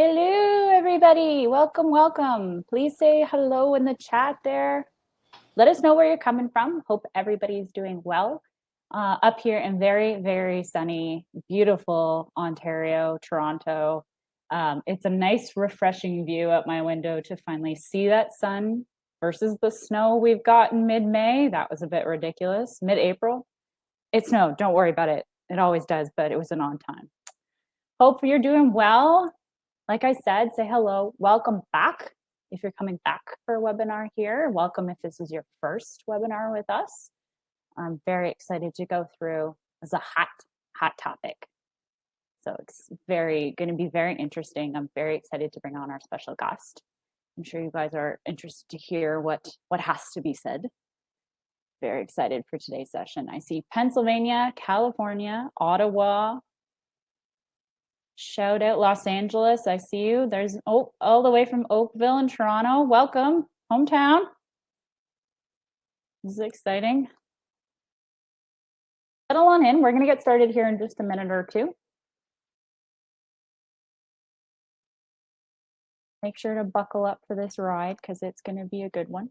Hello, everybody. Welcome, welcome. Please say hello in the chat there. Let us know where you're coming from. Hope everybody's doing well. Up here in very, very sunny, beautiful Ontario, Toronto. It's a nice, refreshing view out my window to finally see that sun versus the snow we've got in mid-May. That was a bit ridiculous. Mid-April. It snowed. Don't worry about it. It always does, but it wasn't on time. Hope you're doing well. Like I said, say hello. Welcome back. If you're coming back for a webinar here, welcome if this is your first webinar with us. I'm very excited to go through. It's a hot topic. So it's going to be very interesting. I'm very excited to bring on our special guest. I'm sure you guys are interested to hear what has to be said. Very excited for today's session. I see Pennsylvania, California, Ottawa. Shout out Los Angeles. I see you. There's all the way from Oakville in Toronto. Welcome, hometown. This is exciting. Settle on in. We're going to get started here in just a minute or two. Make sure to buckle up for this ride because it's going to be a good one.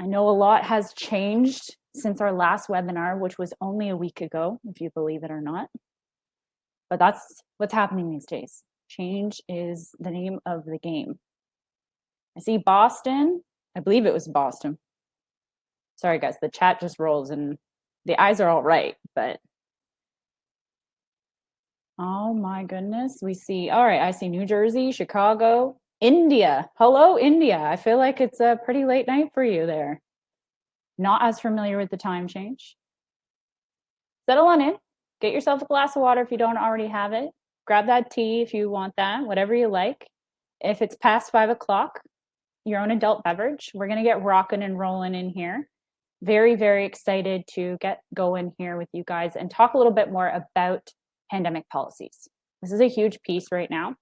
I know a lot has changed since our last webinar, which was only a week ago, if you believe it or not. But that's what's happening these days. Change is the name of the game. I see Boston. I believe it was Boston. Sorry, guys, the chat just rolls and the eyes are all right, but oh my goodness. We see, all right, I see New Jersey, Chicago, India. Hello, India. I feel like it's a pretty late night for you there. Not as familiar with the time change. Settle on in. Get yourself a glass of water if you don't already have it. Grab that tea if you want that, whatever you like. If it's past 5 o'clock, your own adult beverage. We're going to get rocking and rolling in here. Very, very excited to get going here with you guys and talk a little bit more about pandemic policies. This is a huge piece right now.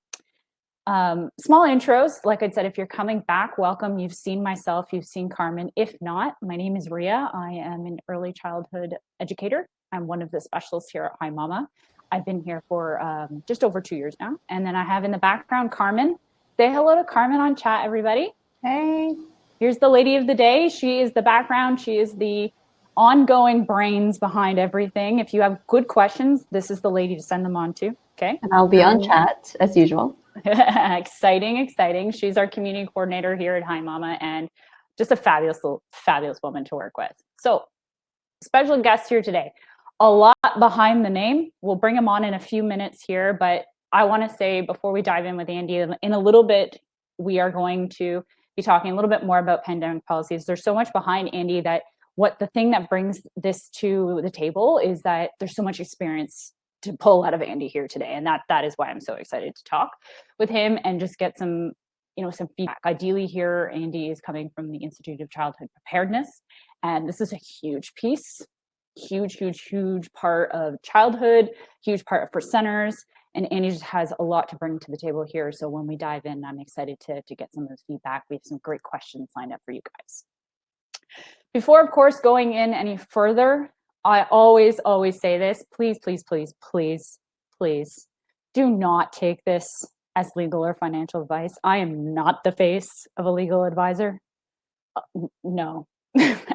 Small intros, like I said, if you're coming back, welcome. You've seen myself, you've seen Carmen. If not, my name is Ria. I am an early childhood educator. I'm one of the specialists here at HiMama. I've been here for just over 2 years now. And then I have in the background, Carmen. Say hello to Carmen on chat, everybody. Hey. Here's the lady of the day. She is the background. She is the ongoing brains behind everything. If you have good questions, this is the lady to send them on to. Okay. And I'll be on chat as usual. Exciting. She's our community coordinator here at HiMama and just a fabulous woman to work with. So special guest here today. A lot behind the name. We'll bring him on in a few minutes here, but I want to say before we dive in with Andy, in a little bit, we are going to be talking a little bit more about pandemic policies. There's so much behind Andy that the thing that brings this to the table is that there's so much experience to pull out of Andy here today. And that is why I'm so excited to talk with him and just get some feedback. Ideally here, Andy is coming from the Institute of Childhood Preparedness. And this is a huge piece, huge part of childhood, huge part for centers. And Andy just has a lot to bring to the table here. So when we dive in, I'm excited to get some of this feedback. We have some great questions lined up for you guys. Before, of course, going in any further, I always say this, please do not take this as legal or financial advice. I am not the face of a legal advisor. No.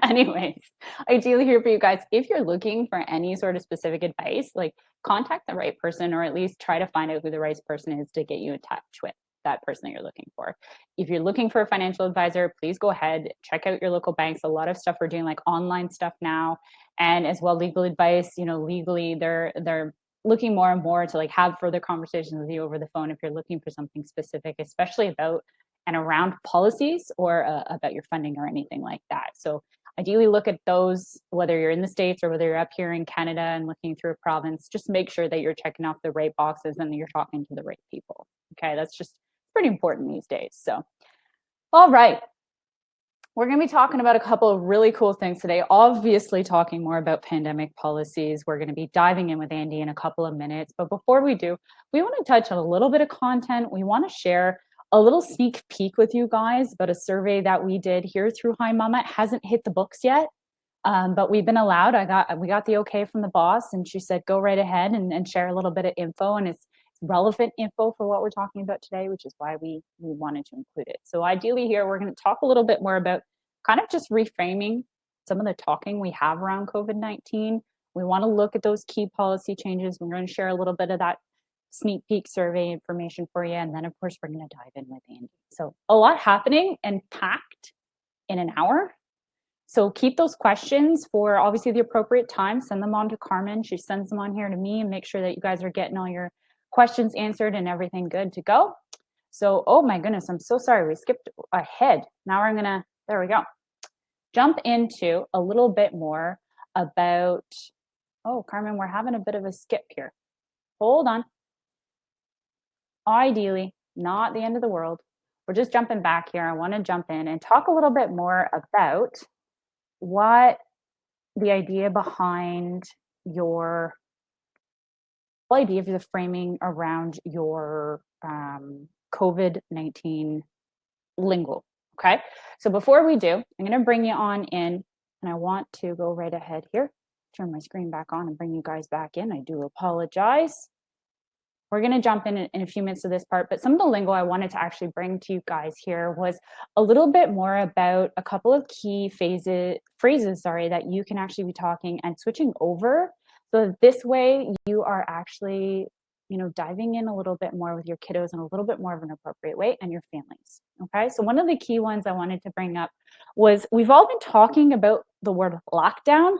Anyways, ideally here for you guys, if you're looking for any sort of specific advice, like contact the right person or at least try to find out who the right person is to get you in touch with that person that you're looking for. If you're looking for a financial advisor, please go ahead, check out your local banks. A lot of stuff we're doing like online stuff now, and as well legal advice, legally they're looking more and more to like have further conversations with you over the phone if you're looking for something specific, especially about and around policies or about your funding or anything like that. So ideally look at those, whether you're in the States or whether you're up here in Canada and looking through a province, just make sure that you're checking off the right boxes and that you're talking to the right people. Okay, that's just pretty important these days. So, all right. We're going to be talking about a couple of really cool things today. Obviously talking more about pandemic policies. We're going to be diving in with Andy in a couple of minutes. But before we do, we want to touch on a little bit of content. We want to share a little sneak peek with you guys about a survey that we did here through HiMama. It hasn't hit the books yet, But we've been allowed. We got the okay from the boss, and she said, go right ahead and share a little bit of info. And it's relevant info for what we're talking about today, which is why we wanted to include it. So ideally here, we're going to talk a little bit more about kind of just reframing some of the talking we have around COVID-19. We want to look at those key policy changes. We're going to share a little bit of that sneak peek survey information for you. And then of course, we're going to dive in with Andy. So a lot happening and packed in an hour. So keep those questions for obviously the appropriate time. Send them on to Carmen. She sends them on here to me and make sure that you guys are getting all your questions answered and everything good to go. So, oh my goodness, I'm so sorry. We skipped ahead. Now we're gonna, there we go. Jump into a little bit more about, oh, Carmen, we're having a bit of a skip here. Hold on. Ideally, not the end of the world. We're just jumping back here. I want to jump in and talk a little bit more about what the idea behind your idea of the framing around your COVID-19 lingo. Okay, so before we do, I'm going to bring you on in, and I want to go right ahead here, turn my screen back on and bring you guys back in. I do apologize. We're going to jump in a few minutes to this part, but some of the lingo I wanted to actually bring to you guys here was a little bit more about a couple of key phrases, that you can actually be talking and switching over. So this way you are actually, diving in a little bit more with your kiddos in a little bit more of an appropriate way and your families. Okay. So one of the key ones I wanted to bring up was we've all been talking about the word lockdown.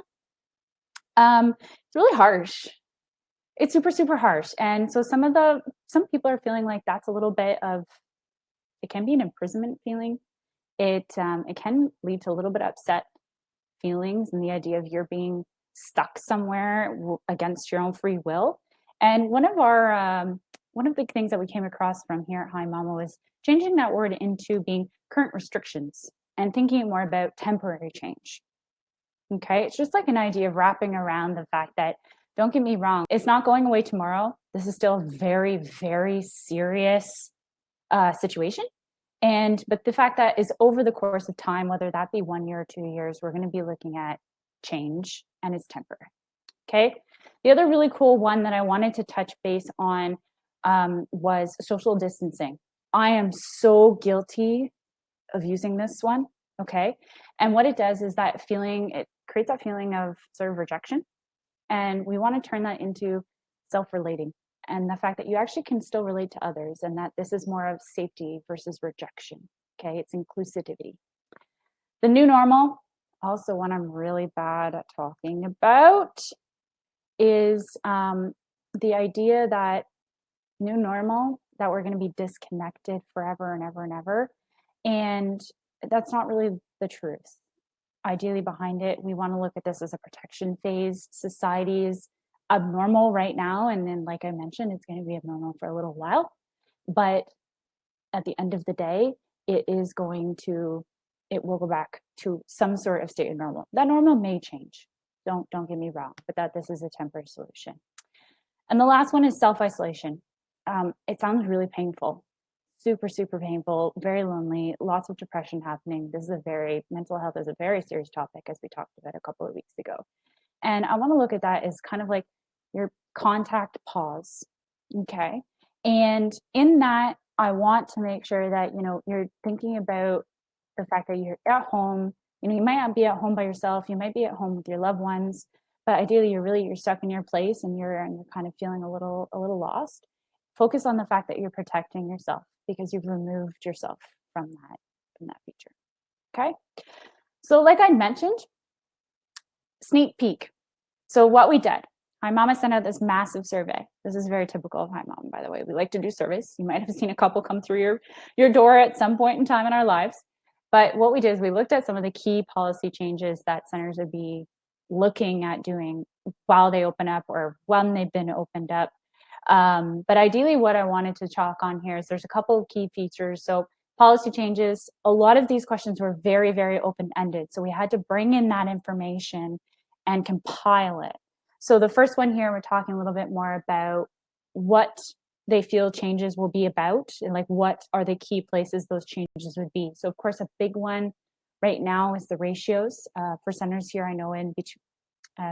It's really harsh. It's super, super harsh. And so some people are feeling like that's a little bit of, it can be an imprisonment feeling. It can lead to a little bit of upset feelings and the idea of you're being stuck somewhere against your own free will. And one of the things that we came across from here at HiMama was changing that word into being current restrictions and thinking more about temporary change. Okay, it's just like an idea of wrapping around the fact that, don't get me wrong, it's not going away tomorrow. This is still a very, very serious situation. But the fact that is over the course of time, whether that be 1 year or 2 years, we're going to be looking at change and it's temporary. Okay. The other really cool one that I wanted to touch base on was social distancing. I am so guilty of using this one. Okay. And what it does is it creates that feeling of sort of rejection. And we want to turn that into self-relating and the fact that you actually can still relate to others and that this is more of safety versus rejection. Okay, it's inclusivity. The new normal, also one I'm really bad at talking about, is the idea that new normal, that we're going to be disconnected forever and ever and ever. And that's not really the truth. Ideally behind it, we want to look at this as a protection phase. Society is abnormal right now. And then, like I mentioned, it's going to be abnormal for a little while. But at the end of the day, it will go back to some sort of state of normal. That normal may change. Don't get me wrong, but that this is a temporary solution. And the last one is self-isolation. It sounds really painful. Super, super painful, very lonely, lots of depression happening. Mental health is a very serious topic, as we talked about a couple of weeks ago. And I want to look at that as kind of like your contact pause. Okay. And in that, I want to make sure that, you're thinking about the fact that you're at home. You might not be at home by yourself. You might be at home with your loved ones, but ideally you're stuck in your place and you're kind of feeling a little lost. Focus on the fact that you're protecting yourself because you've removed yourself from that feature. Okay. So like I mentioned, sneak peek. So what we did, HiMama sent out this massive survey. This is very typical of HiMama, by the way. We like to do surveys. You might have seen a couple come through your door at some point in time in our lives. But what we did is we looked at some of the key policy changes that centers would be looking at doing while they open up or when they've been opened up. But ideally what I wanted to chalk on here is there's a couple of key features. So policy changes, a lot of these questions were very, very open-ended. So we had to bring in that information and compile it. So the first one here, we're talking a little bit more about what they feel changes will be about and like what are the key places those changes would be. So of course, a big one right now is the ratios for centers here. I know in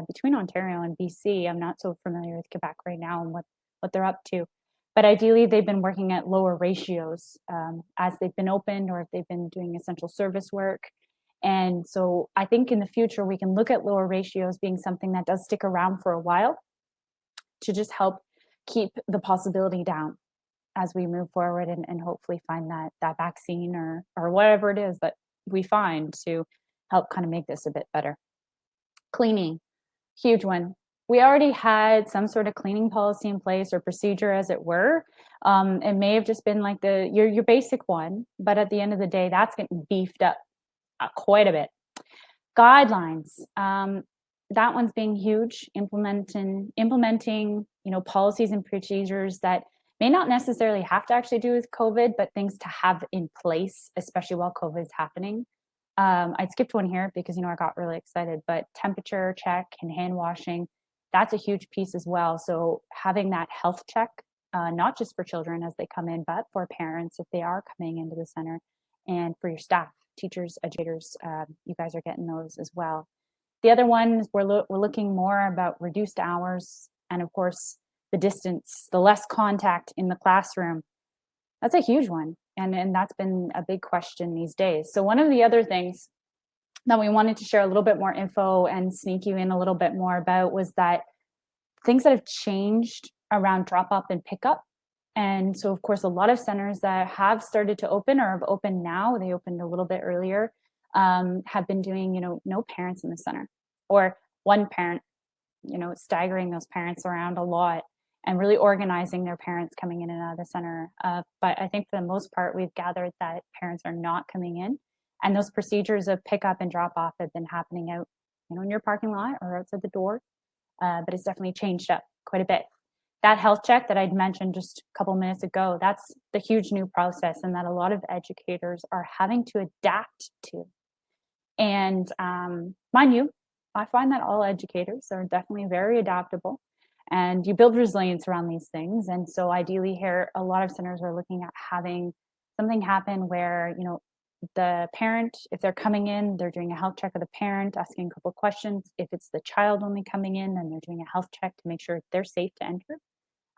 between Ontario and BC, I'm not so familiar with Quebec right now and what they're up to. But ideally, they've been working at lower ratios as they've been opened or if they've been doing essential service work. And so I think in the future, we can look at lower ratios being something that does stick around for a while to just help keep the possibility down as we move forward and hopefully find that vaccine or whatever it is that we find to help kind of make this a bit better. Cleaning, huge one. We already had some sort of cleaning policy in place or procedure, as it were. It may have just been like your basic one, but at the end of the day, that's getting beefed up quite a bit. Guidelines, that one's being huge. Implementing policies and procedures that may not necessarily have to actually do with COVID, but things to have in place, especially while COVID is happening. I skipped one here because I got really excited, but temperature check and hand washing, that's a huge piece as well. So having that health check, not just for children as they come in, but for parents if they are coming into the center, and for your staff, teachers, educators, you guys are getting those as well. The other one is we're looking more about reduced hours and of course the distance, the less contact in the classroom. That's a huge one. And that's been a big question these days. So one of the other things that we wanted to share a little bit more info and sneak you in a little bit more about was that things that have changed around drop off and pickup. And so, of course, a lot of centers that have started to open or have opened now, they opened a little bit earlier, have been doing, no parents in the center or one parent, staggering those parents around a lot and really organizing their parents coming in and out of the center. But I think for the most part, we've gathered that parents are not coming in. And those procedures of pick up and drop off have been happening out, in your parking lot or outside the door. But it's definitely changed up quite a bit. That health check that I'd mentioned just a couple minutes ago, that's the huge new process and that a lot of educators are having to adapt to. And mind you, I find that all educators are definitely very adaptable and you build resilience around these things. And so ideally here, a lot of centers are looking at having something happen where, the parent, if they're coming in, they're doing a health check of the parent, asking a couple of questions. If it's the child only coming in, then they're doing a health check to make sure they're safe to enter.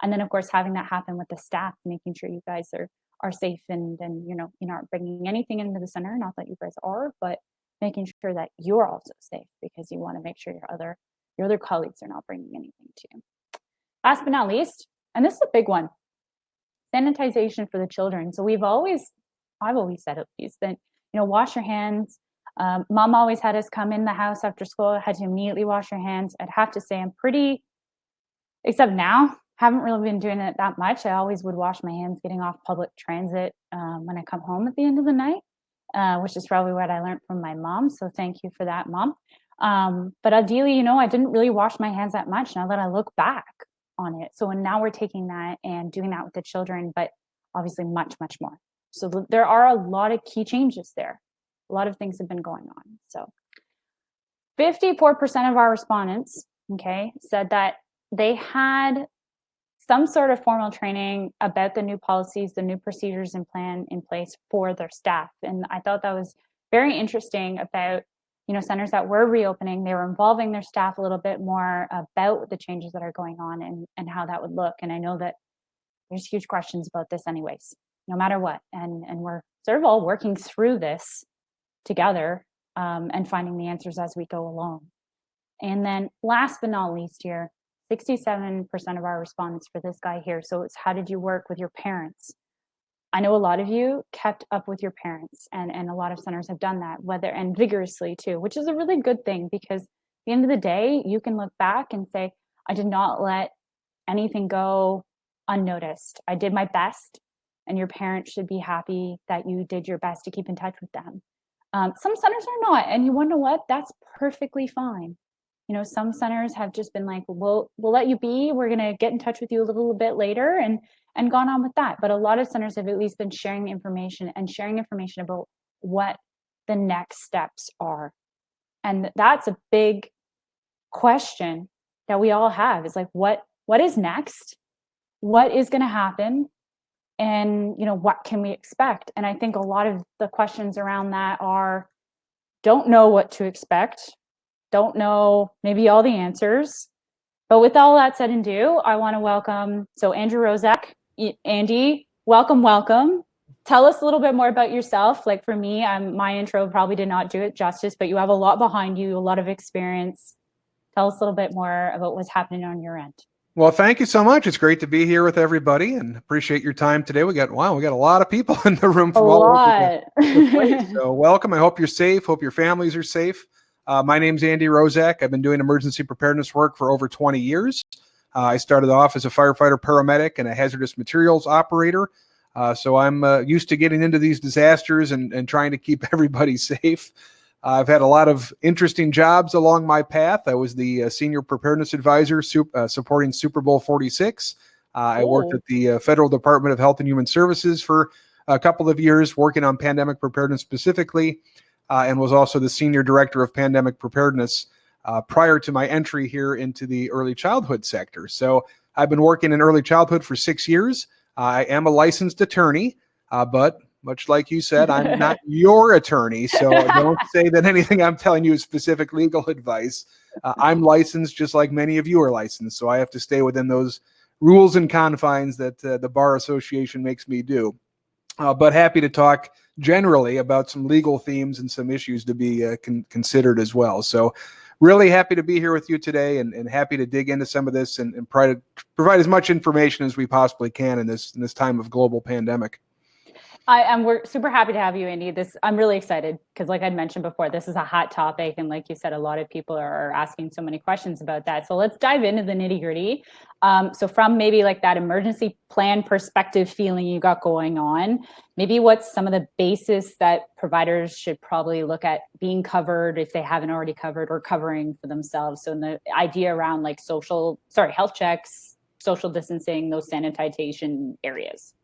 And then, of course, having that happen with the staff, making sure you guys are safe and you're not bringing anything into the center. Not that you guys are, but making sure that you're also safe because you want to make sure your other colleagues are not bringing anything to you. Last but not least, and this is a big one, sanitization for the children. So I've always said at least that, wash your hands. Mom always had us come in the house after school, had to immediately wash your hands. I'd have to say except now, haven't really been doing it that much. I always would wash my hands getting off public transit when I come home at the end of the night, which is probably what I learned from my mom. So thank you for that, Mom. But ideally, I didn't really wash my hands that much now that I look back on it. So now we're taking that and doing that with the children, but obviously much, much more. So there are a lot of key changes there. A lot of things have been going on. So 54% of our respondents, said that they had some sort of formal training about the new policies, the new procedures and plan in place for their staff. And I thought that was very interesting about, centers that were reopening. They were involving their staff a little bit more about the changes that are going on and how that would look. And I know that there's huge questions about this anyways, no matter what. And we're sort of all working through this together and finding the answers as we go along. And then last but not least here, 67% of our respondents for this guy here. So it's how did you work with your parents? I know a lot of you kept up with your parents and a lot of centers have done that, and vigorously too, which is a really good thing because at the end of the day, you can look back and say, I did not let anything go unnoticed. I did my best. And your parents should be happy that you did your best to keep in touch with them. Some centers are not, and you wonder what? That's perfectly fine. Some centers have just been like, we'll let you be. We're going to get in touch with you a little bit later and gone on with that. But a lot of centers have at least been sharing information about what the next steps are. And that's a big question that we all have is like, what is next? What is going to happen? And, what can we expect? And I think a lot of the questions around that are, don't know what to expect, don't know maybe all the answers. But with all that said and do, I want to welcome, so Andrew Roszak. Andy, welcome. Tell us a little bit more about yourself. Like for me, my intro probably did not do it justice, but you have a lot behind you, a lot of experience. Tell us a little bit more about what's happening on your end. Well, thank you so much. It's great to be here with everybody and appreciate your time today. We got a lot of people in the room from all over the place. So welcome. I hope you're safe. Hope your families are safe. My name's Andy Roszak. I've been doing emergency preparedness work for over 20 years. I started off as a firefighter paramedic and a hazardous materials operator. So I'm used to getting into these disasters and trying to keep everybody safe. I've had a lot of interesting jobs along my path. I was the senior preparedness advisor supporting Super Bowl 46. I worked at the Federal Department of Health and Human Services for a couple of years, working on pandemic preparedness specifically, and was also the senior director of pandemic preparedness prior to my entry here into the early childhood sector. So I've been working in early childhood for 6 years. I am a licensed attorney, but much like you said, I'm not your attorney, so don't say that anything I'm telling you is specific legal advice. I'm licensed just like many of you are licensed, so I have to stay within those rules and confines that the Bar Association makes me do. But happy to talk generally about some legal themes and some issues to be considered as well. So really happy to be here with you today and happy to dig into some of this and provide as much information as we possibly can in this time of global pandemic. We're super happy to have you, Andy. I'm really excited because, like I'd mentioned before, this is a hot topic, and like you said, a lot of people are asking so many questions about that. So let's dive into the nitty gritty. So from maybe like that emergency plan perspective feeling you got going on, maybe what's some of the basis that providers should probably look at being covered if they haven't already covered or covering for themselves. So in the idea around like health checks, social distancing, those sanitization areas.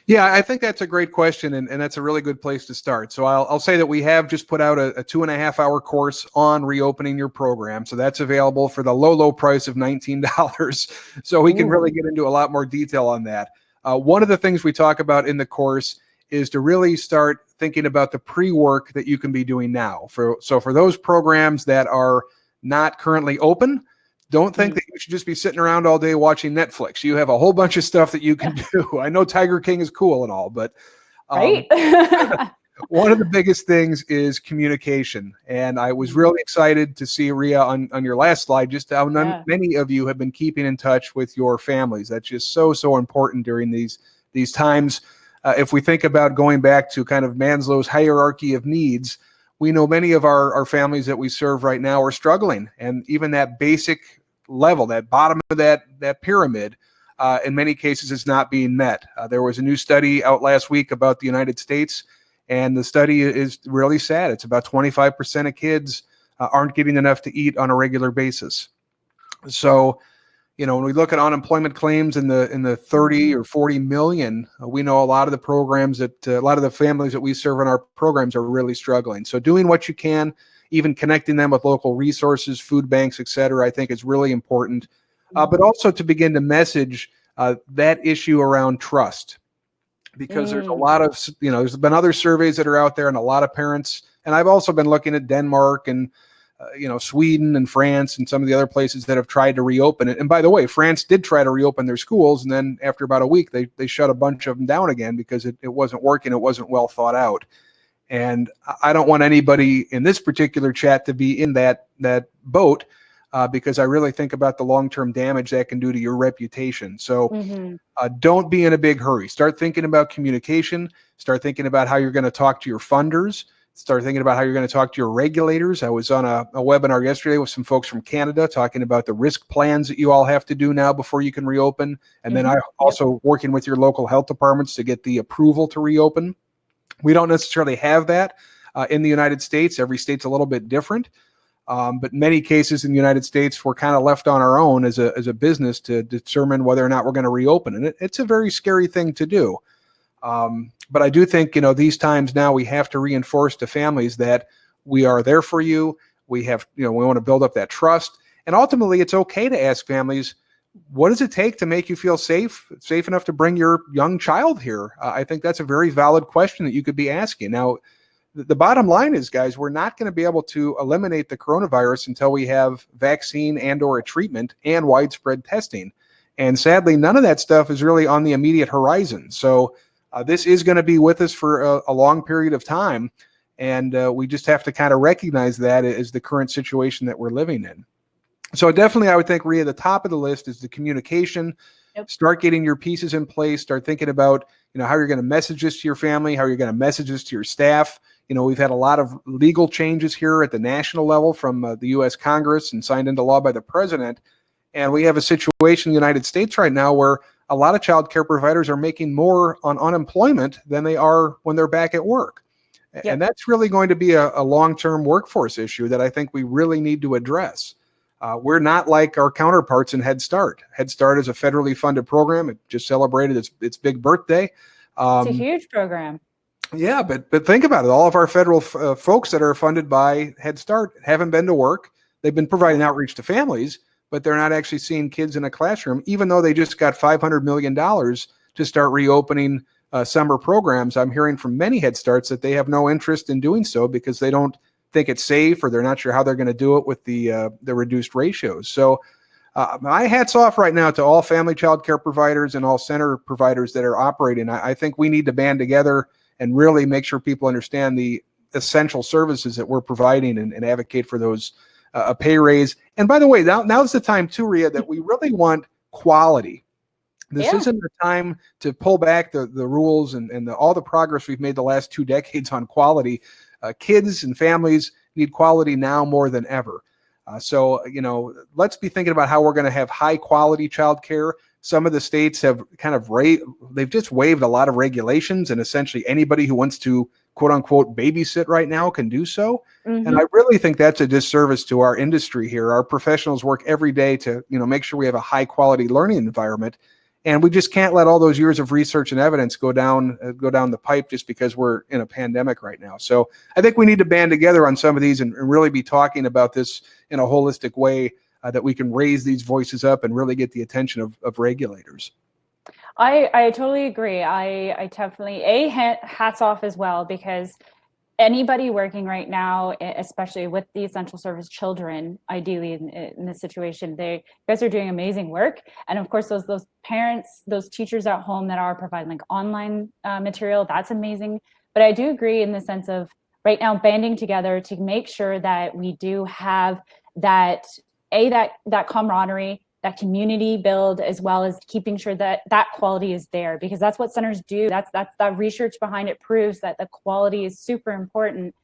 Yeah, I think that's a great question, and that's a really good place to start. So I'll say that we have just put out a 2.5-hour course on reopening your program. So that's available for the low price of $19. So we can really get into a lot more detail on that. One of the things we talk about in the course is to really start thinking about the pre-work that you can be doing now. So for those programs that are not currently open, don't think that you should just be sitting around all day watching Netflix. You have a whole bunch of stuff that you can do. I know Tiger King is cool and all, but right? one of the biggest things is communication. And I was really excited to see, Rhea, on your last slide, just how many of you have been keeping in touch with your families. That's just so important during these times. If we think about going back to kind of Maslow's hierarchy of needs, we know many of our families that we serve right now are struggling. And even that basic level, that bottom of that pyramid, in many cases is not being met. There was a new study out last week about the United States, and the study is really sad. It's about 25% of kids aren't getting enough to eat on a regular basis. So, when we look at unemployment claims in the 30 or 40 million, we know a lot of the programs a lot of the families that we serve in our programs are really struggling. So doing what you can, even connecting them with local resources, food banks, et cetera, I think is really important. But also to begin to message that issue around trust, because there's a lot of, there's been other surveys that are out there and a lot of parents, and I've also been looking at Denmark and Sweden and France and some of the other places that have tried to reopen it. And by the way, France did try to reopen their schools, and then after about a week, they shut a bunch of them down again because it wasn't working. It wasn't well thought out. And I don't want anybody in this particular chat to be in that boat because I really think about the long-term damage that can do to your reputation. So don't be in a big hurry. Start thinking about communication. Start thinking about how you're going to talk to your funders. Start thinking about how you're going to talk to your regulators. I was on a webinar yesterday with some folks from Canada talking about the risk plans that you all have to do now before you can reopen. And then I also working with your local health departments to get the approval to reopen. We don't necessarily have that in the United States. Every state's a little bit different. But in many cases in the United States, we're kind of left on our own as a business to determine whether or not we're going to reopen. And it's a very scary thing to do. But I do think, these times now we have to reinforce to families that we are there for you. We have, we want to build up that trust. And ultimately, it's okay to ask families, what does it take to make you feel safe enough to bring your young child here? I think that's a very valid question that you could be asking. Now, the bottom line is, guys, we're not going to be able to eliminate the coronavirus until we have vaccine and or a treatment and widespread testing. And sadly, none of that stuff is really on the immediate horizon. So this is going to be with us for a long period of time. And we just have to kind of recognize that as the current situation that we're living in. So definitely, I would think, Rhea, the top of the list is the communication. Yep. Start getting your pieces in place. Start thinking about, how you're going to message this to your family, how you're going to message this to your staff. We've had a lot of legal changes here at the national level from the U.S. Congress and signed into law by the president. And we have a situation in the United States right now where a lot of child care providers are making more on unemployment than they are when they're back at work. Yep. And that's really going to be a long-term workforce issue that I think we really need to address. We're not like our counterparts in Head Start. Head Start is a federally funded program. It just celebrated its big birthday. It's a huge program. Yeah, but think about it. All of our federal folks that are funded by Head Start haven't been to work. They've been providing outreach to families, but they're not actually seeing kids in a classroom, even though they just got $500 million to start reopening summer programs. I'm hearing from many Head Starts that they have no interest in doing so because they don't think it's safe, or they're not sure how they're going to do it with the reduced ratios. So my hat's off right now to all family child care providers and all center providers that are operating. I think we need to band together and really make sure people understand the essential services that we're providing and advocate for those a pay raise. And by the way, now's the time too, Rhea, that we really want quality. This isn't the time to pull back the rules and all the progress we've made the last 2 decades on quality. Kids and families need quality now more than ever. So let's be thinking about how we're going to have high quality childcare. Some of the states have they've just waived a lot of regulations, and essentially anybody who wants to quote unquote babysit right now can do so. Mm-hmm. And I really think that's a disservice to our industry here. Our professionals work every day to make sure we have a high quality learning environment. And we just can't let all those years of research and evidence go down the pipe just because we're in a pandemic right now. So I think we need to band together on some of these and really be talking about this in a holistic way that we can raise these voices up and really get the attention of regulators. I totally agree. I definitely, hats off as well, because anybody working right now, especially with the essential service children, ideally in this situation, you guys are doing amazing work. And of course, those parents, those teachers at home that are providing like online material, that's amazing. But I do agree in the sense of right now banding together to make sure that we do have that camaraderie, that community build, as well as keeping sure that quality is there, because that's what centers do. That's that research behind it proves that the quality is super important,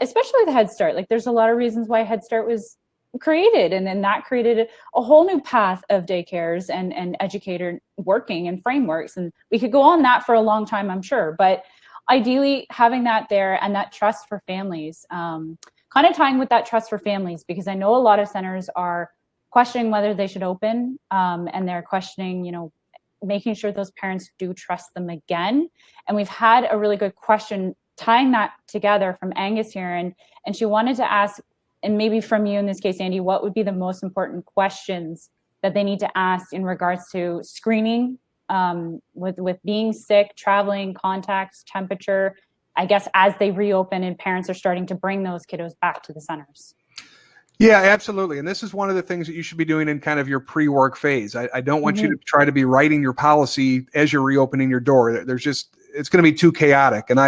especially with Head Start. Like there's a lot of reasons why Head Start was created, and then that created a whole new path of daycares and educator working and frameworks. And we could go on that for a long time, I'm sure, but ideally having that there and that trust for families, kind of tying with that trust for families, because I know a lot of centers are questioning whether they should open, and they're questioning, making sure those parents do trust them again. And we've had a really good question tying that together from Angus here, and she wanted to ask, and maybe from you in this case, Andy, what would be the most important questions that they need to ask in regards to screening, with being sick, traveling, contacts, temperature, I guess, as they reopen and parents are starting to bring those kiddos back to the centers? Yeah, absolutely. And this is one of the things that you should be doing in kind of your pre-work phase. I don't want you to try to be writing your policy as you're reopening your door. It's going to be too chaotic. And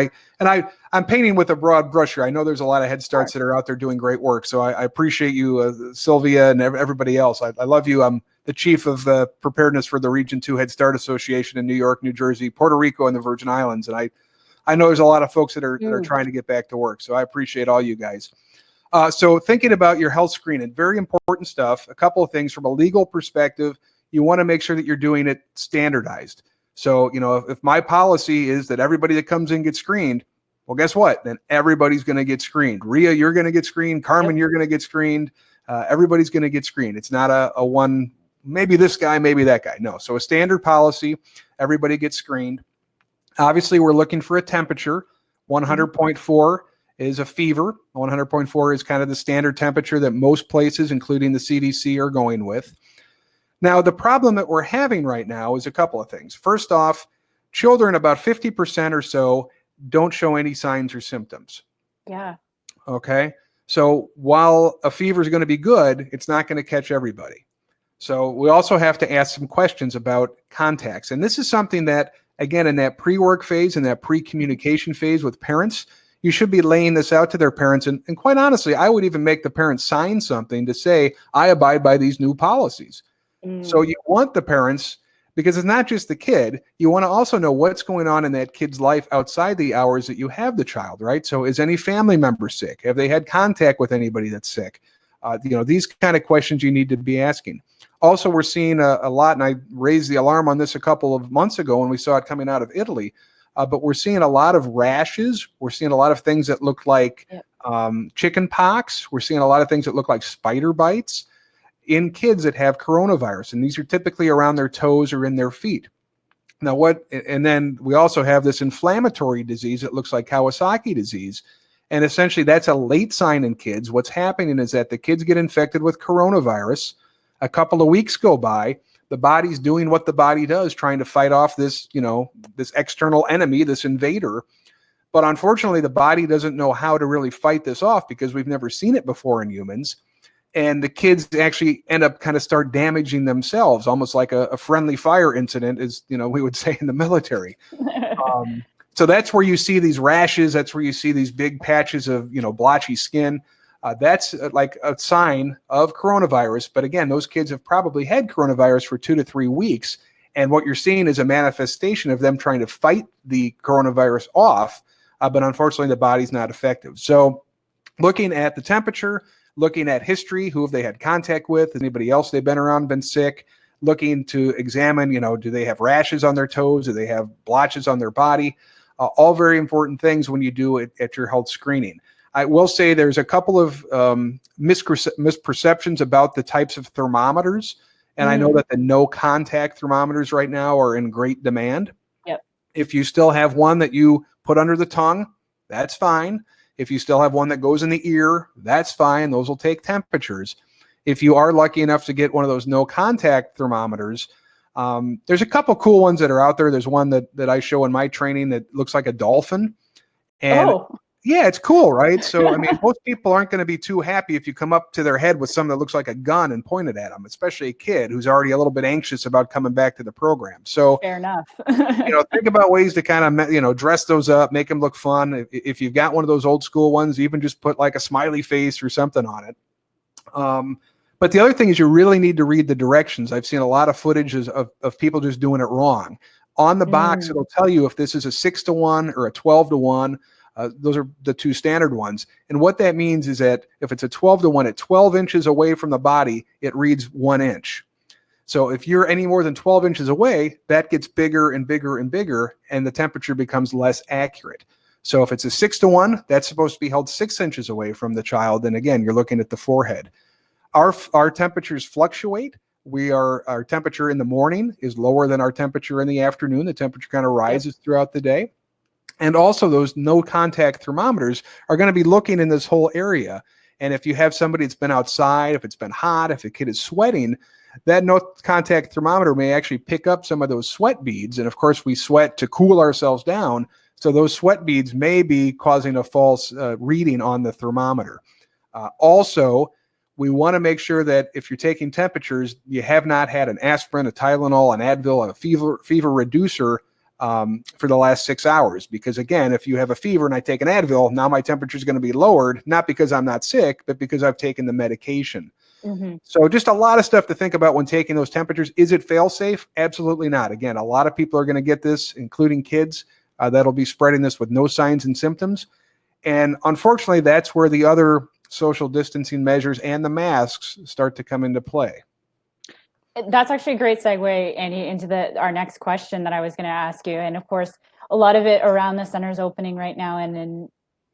I'm painting with a broad brush here. I know there's a lot of Head Starts that are out there doing great work. So I appreciate you, Sylvia, and everybody else. I love you. I'm the chief of preparedness for the Region 2 Head Start Association in New York, New Jersey, Puerto Rico, and the Virgin Islands. And I know there's a lot of folks that are trying to get back to work. So I appreciate all you guys. So thinking about your health screening, very important stuff. A couple of things from a legal perspective, you want to make sure that you're doing it standardized. So, if my policy is that everybody that comes in gets screened, well, guess what? Then everybody's going to get screened. Rhea, you're going to get screened. Carmen, You're going to get screened. Everybody's going to get screened. It's not a one, maybe this guy, maybe that guy. No. So a standard policy, everybody gets screened. Obviously, we're looking for a temperature. 100.4 is a fever. 100.4 is kind of the standard temperature that most places, including the CDC, are going with. Now, the problem that we're having right now is a couple of things. First off, children, about 50% or so, don't show any signs or symptoms. Yeah. Okay. So while a fever is going to be good, it's not going to catch everybody. So we also have to ask some questions about contacts. And this is something that, again, in that pre-work phase, in that pre-communication phase with parents, you should be laying this out to their parents. And quite honestly, I would even make the parents sign something to say, I abide by these new policies. So you want the parents, because it's not just the kid, you want to also know what's going on in that kid's life outside the hours that you have the child, right? So is any family member sick? Have they had contact with anybody that's sick? These kind of questions you need to be asking. Also, we're seeing a lot, and I raised the alarm on this a couple of months ago when we saw it coming out of Italy, but we're seeing a lot of rashes. We're seeing a lot of things that look like chicken pox. We're seeing a lot of things that look like spider bites in kids that have coronavirus, and these are typically around their toes or in their feet. Now, and then we also have this inflammatory disease that looks like Kawasaki disease, and essentially that's a late sign in kids. What's happening is that the kids get infected with coronavirus, a couple of weeks go by, the body's doing what the body does, trying to fight off this, this external enemy, this invader. But unfortunately, the body doesn't know how to really fight this off because we've never seen it before in humans. And the kids actually end up kind of start damaging themselves, almost like a friendly fire incident, as we would say in the military. So that's where you see these rashes. That's where you see these big patches of blotchy skin. That's like a sign of coronavirus. But again, those kids have probably had coronavirus for 2 to 3 weeks. And what you're seeing is a manifestation of them trying to fight the coronavirus off. But unfortunately, the body's not effective. So looking at the temperature, looking at history, who have they had contact with, anybody else they've been around been sick, looking to examine, do they have rashes on their toes, do they have blotches on their body, all very important things when you do it at your health screening. I will say there's a couple of misperceptions about the types of thermometers, and I know that the no contact thermometers right now are in great demand. Yep. If you still have one that you put under the tongue, that's fine. If you still have one that goes in the ear, that's fine. Those will take temperatures. If you are lucky enough to get one of those no contact thermometers, there's a couple cool ones that are out there. There's one that I show in my training that looks like a dolphin. And yeah, it's cool, right? So, I mean, most people aren't going to be too happy if you come up to their head with something that looks like a gun and point it at them, especially a kid who's already a little bit anxious about coming back to the program. So, fair enough. Think about ways to kind of, dress those up, make them look fun. If you've got one of those old school ones, even just put like a smiley face or something on it. But the other thing is you really need to read the directions. I've seen a lot of footage of people just doing it wrong. On the box, it'll tell you if this is a 6-to-1 or a 12-to-1. Those are the two standard ones. And what that means is that if it's a 12-to-1 at 12 inches away from the body, it reads 1 inch. So if you're any more than 12 inches away, that gets bigger and bigger and bigger, and the temperature becomes less accurate. So if it's a 6-to-1, that's supposed to be held 6 inches away from the child. And again, you're looking at the forehead. Our temperatures fluctuate. Our temperature in the morning is lower than our temperature in the afternoon. The temperature kind of rises throughout the day. And also those no contact thermometers are going to be looking in this whole area. And if you have somebody that's been outside, if it's been hot, if a kid is sweating, that no contact thermometer may actually pick up some of those sweat beads. And of course, we sweat to cool ourselves down. So those sweat beads may be causing a false reading on the thermometer. Also, we want to make sure that if you're taking temperatures, you have not had an aspirin, a Tylenol, an Advil, a fever reducer for the last 6 hours. Because again, if you have a fever and I take an Advil, now my temperature is going to be lowered, not because I'm not sick, but because I've taken the medication. So just a lot of stuff to think about when taking those temperatures. Is it fail safe? Absolutely not. Again, a lot of people are going to get this, including kids, that'll be spreading this with no signs and symptoms. And unfortunately, that's where the other social distancing measures and the masks start to come into play. That's actually a great segue, Andy, into our next question that I was going to ask you. And of course, a lot of it around the center's opening right now, and then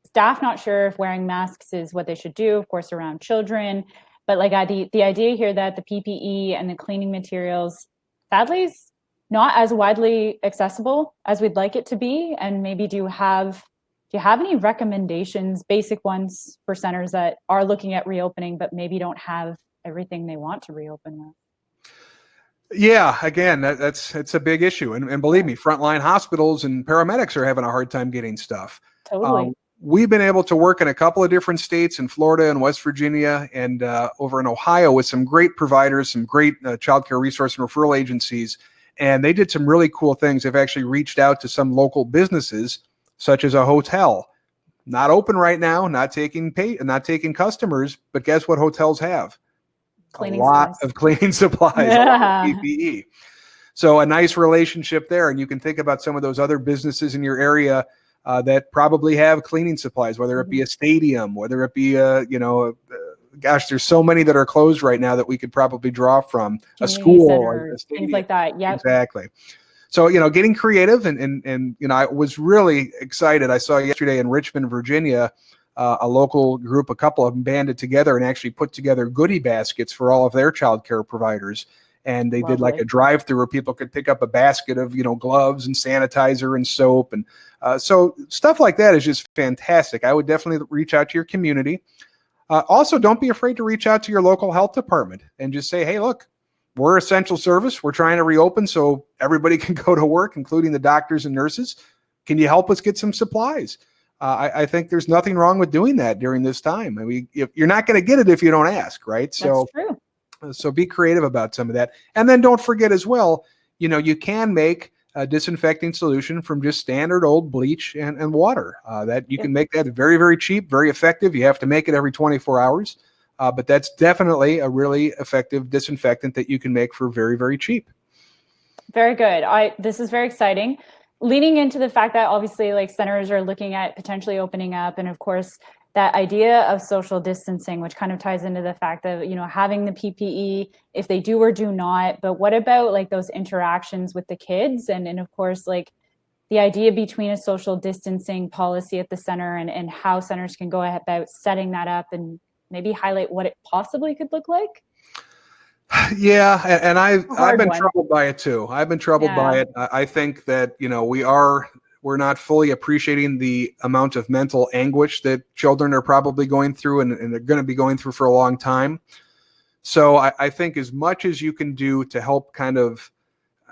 staff not sure if wearing masks is what they should do, of course, around children. But like the idea here that the PPE and the cleaning materials, sadly, is not as widely accessible as we'd like it to be. And maybe do you have any recommendations, basic ones, for centers that are looking at reopening, but maybe don't have everything they want to reopen with? Yeah, again, it's a big issue. And believe me, frontline hospitals and paramedics are having a hard time getting stuff. Totally. we've been able to work in a couple of different states, in Florida and West Virginia, and over in Ohio, with some great providers, some great child care resource and referral agencies. And they did some really cool things. They've actually reached out to some local businesses, such as a hotel. Not open right now, not taking customers, but guess what hotels have? Cleaning a lot supplies. of cleaning supplies, a lot of PPE. So a nice relationship there. And you can think about some of those other businesses in your area that probably have cleaning supplies, whether it be a stadium, whether it be gosh, there's so many that are closed right now that we could probably draw from. A school, center, a stadium, things like that. Yeah, exactly. So, getting creative and I was really excited. I saw yesterday in Richmond, Virginia, a local group, a couple of them banded together and actually put together goodie baskets for all of their child care providers. And they did like a drive-through where people could pick up a basket of, gloves and sanitizer and soap. And so stuff like that is just fantastic. I would definitely reach out to your community. Also, don't be afraid to reach out to your local health department and just say, hey, look, we're essential service. We're trying to reopen so everybody can go to work, including the doctors and nurses. Can you help us get some supplies? I think there's nothing wrong with doing that during this time. I mean, you're not going to get it if you don't ask, right? That's true. So be creative about some of that. And then don't forget as well, you can make a disinfecting solution from just standard old bleach and water. That you can make that very, very cheap, very effective. You have to make it every 24 hours. But that's definitely a really effective disinfectant that you can make for very, very cheap. Very good. This is very exciting. Leaning into the fact that obviously like centers are looking at potentially opening up, and of course that idea of social distancing, which kind of ties into the fact of, having the PPE if they do or do not, but what about like those interactions with the kids? And of course, like the idea between a social distancing policy at the center and how centers can go about setting that up and maybe highlight what it possibly could look like? Yeah, and I've been troubled by it too. I've been troubled by it. I think that we're not fully appreciating the amount of mental anguish that children are probably going through and they're going to be going through for a long time. So I think as much as you can do to help kind of,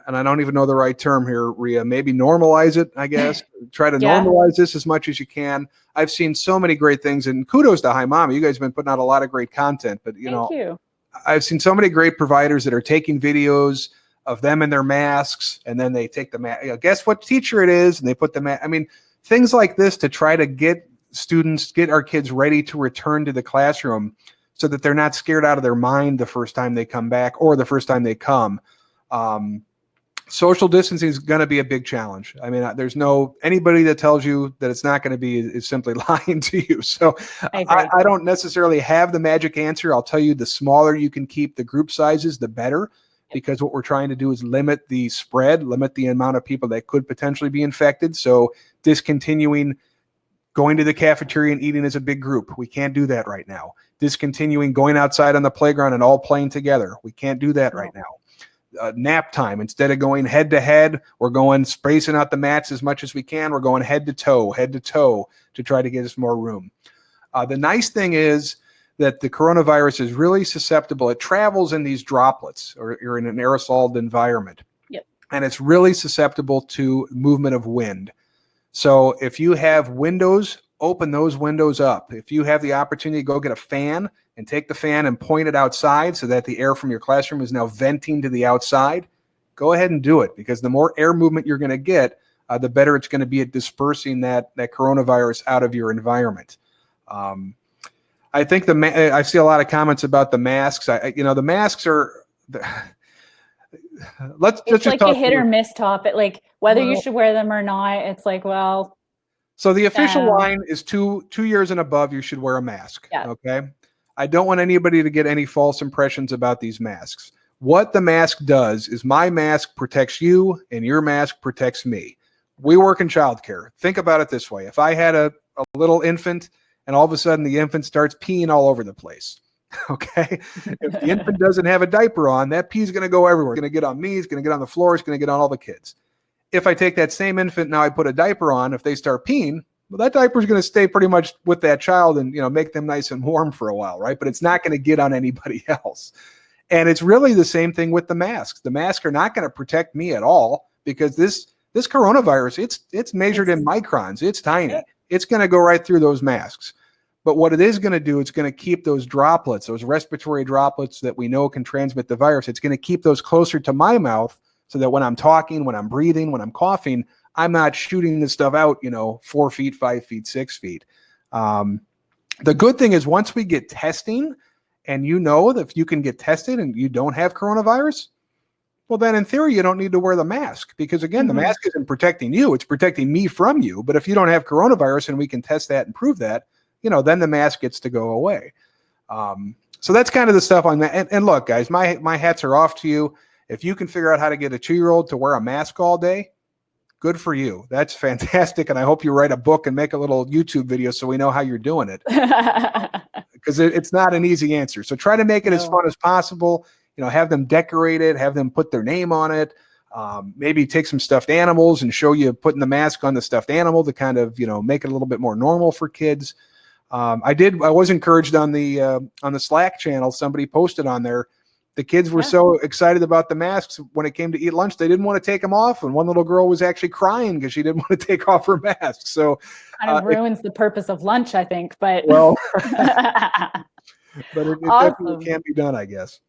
and I don't even know the right term here, Rhea, maybe normalize it, I guess. Try to normalize this as much as you can. I've seen so many great things, and kudos to HiMama. You guys have been putting out a lot of great content, but Thank you. I've seen so many great providers that are taking videos of them in their masks, and then they take the mask. Guess what teacher it is, and they put the mask. I mean, things like this to try to get our kids ready to return to the classroom, so that they're not scared out of their mind the first time they come back or the first time they come. Social distancing is going to be a big challenge. I mean, there's anybody that tells you that it's not going to be is simply lying to you. So I don't necessarily have the magic answer. I'll tell you, the smaller you can keep the group sizes, the better, because what we're trying to do is limit the spread, limit the amount of people that could potentially be infected. So discontinuing going to the cafeteria and eating as a big group. We can't do that right now. Discontinuing going outside on the playground and all playing together. We can't do that right now. Nap time, instead of going head to head, we're going spacing out the mats as much as we can. We're going head to toe to try to get us more room. The nice thing is that the coronavirus is really susceptible. It travels in these droplets or in an aerosolized environment. Yep. And it's really susceptible to movement of wind. So if you have windows, open those windows up. If you have the opportunity to go get a fan and take the fan and point it outside so that the air from your classroom is now venting to the outside, go ahead and do it, because the more air movement you're going to get, the better it's going to be at dispersing that coronavirus out of your environment. I think I see a lot of comments about the masks. The masks are. It's like a hit or miss topic. Like whether you should wear them or not, it's like, well. So the official line is 2 years and above, you should wear a mask. Yeah. Okay. I don't want anybody to get any false impressions about these masks. What the mask does is my mask protects you and your mask protects me. We work in childcare. Think about it this way. If I had a little infant and all of a sudden the infant starts peeing all over the place, okay? If the infant doesn't have a diaper on, that pee is going to go everywhere. It's going to get on me. It's going to get on the floor. It's going to get on all the kids. If I take that same infant, now I put a diaper on, if they start peeing, well, that diaper is going to stay pretty much with that child and, make them nice and warm for a while, right? But it's not going to get on anybody else. And it's really the same thing with the masks. The masks are not going to protect me at all, because this coronavirus, it's measured in microns. It's tiny. it's going to go right through those masks. But what it is going to do, it's going to keep those droplets, those respiratory droplets that we know can transmit the virus. It's going to keep those closer to my mouth so that when I'm talking, when I'm breathing, when I'm coughing, I'm not shooting this stuff out, 4 feet, 5 feet, 6 feet. The good thing is once we get testing and that if you can get tested and you don't have coronavirus, well, then in theory, you don't need to wear the mask because, again, the mask isn't protecting you. It's protecting me from you. But if you don't have coronavirus and we can test that and prove that, then the mask gets to go away. So that's kind of the stuff on that. And look, guys, my hats are off to you. If you can figure out how to get a 2-year-old to wear a mask all day, good for you. That's fantastic. And I hope you write a book and make a little YouTube video so we know how you're doing it. Because it's not an easy answer. So try to make it as fun as possible. Have them decorate it, have them put their name on it. Maybe take some stuffed animals and show you putting the mask on the stuffed animal to kind of, make it a little bit more normal for kids. I was encouraged on the Slack channel. Somebody posted on there. The kids were so excited about the masks when it came to eat lunch, they didn't want to take them off. And one little girl was actually crying because she didn't want to take off her mask. So kind of ruins the purpose of lunch, I think. But but it definitely can be done, I guess.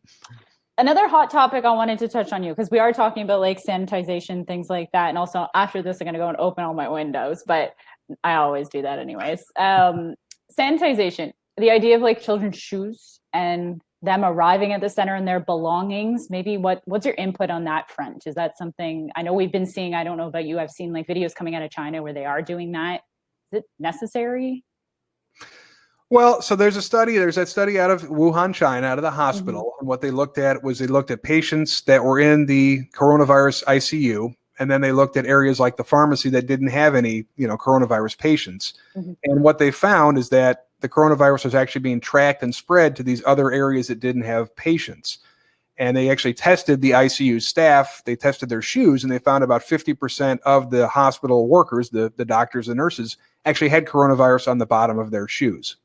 Another hot topic I wanted to touch on because we are talking about like sanitization, things like that. And also after this, I'm going to go and open all my windows, but I always do that anyways. Sanitization, the idea of like children's shoes and them arriving at the center and their belongings. Maybe what's your input on that front? Is that something I know we've been seeing? I don't know about you. I've seen like videos coming out of China where they are doing that. Is it necessary? Well, so there's that study out of Wuhan, China, out of the hospital. And what they looked at was patients that were in the coronavirus ICU. And then they looked at areas like the pharmacy that didn't have any, coronavirus patients. And what they found is that the coronavirus was actually being tracked and spread to these other areas that didn't have patients. And they actually tested the ICU staff. They tested their shoes, and they found about 50% of the hospital workers, the doctors and nurses, actually had coronavirus on the bottom of their shoes.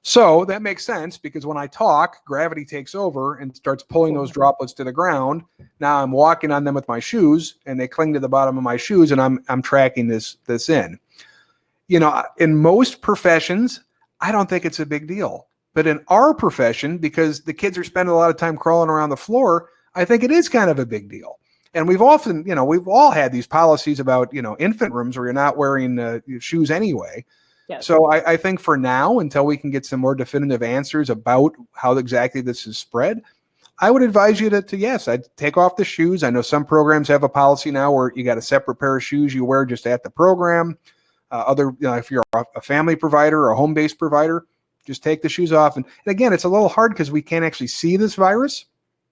So that makes sense because when I talk, gravity takes over and starts pulling those droplets to the ground. Now I'm walking on them with my shoes and they cling to the bottom of my shoes and I'm tracking this in. In most professions, I don't think it's a big deal. But in our profession, because the kids are spending a lot of time crawling around the floor, I think it is kind of a big deal. And we've all had these policies about, infant rooms where you're not wearing shoes anyway. Yes. So I think for now, until we can get some more definitive answers about how exactly this is spread, I would advise you I'd take off the shoes. I know some programs have a policy now where you got a separate pair of shoes you wear just at the program. If you're a family provider or a home-based provider, just take the shoes off. And again, it's a little hard because we can't actually see this virus.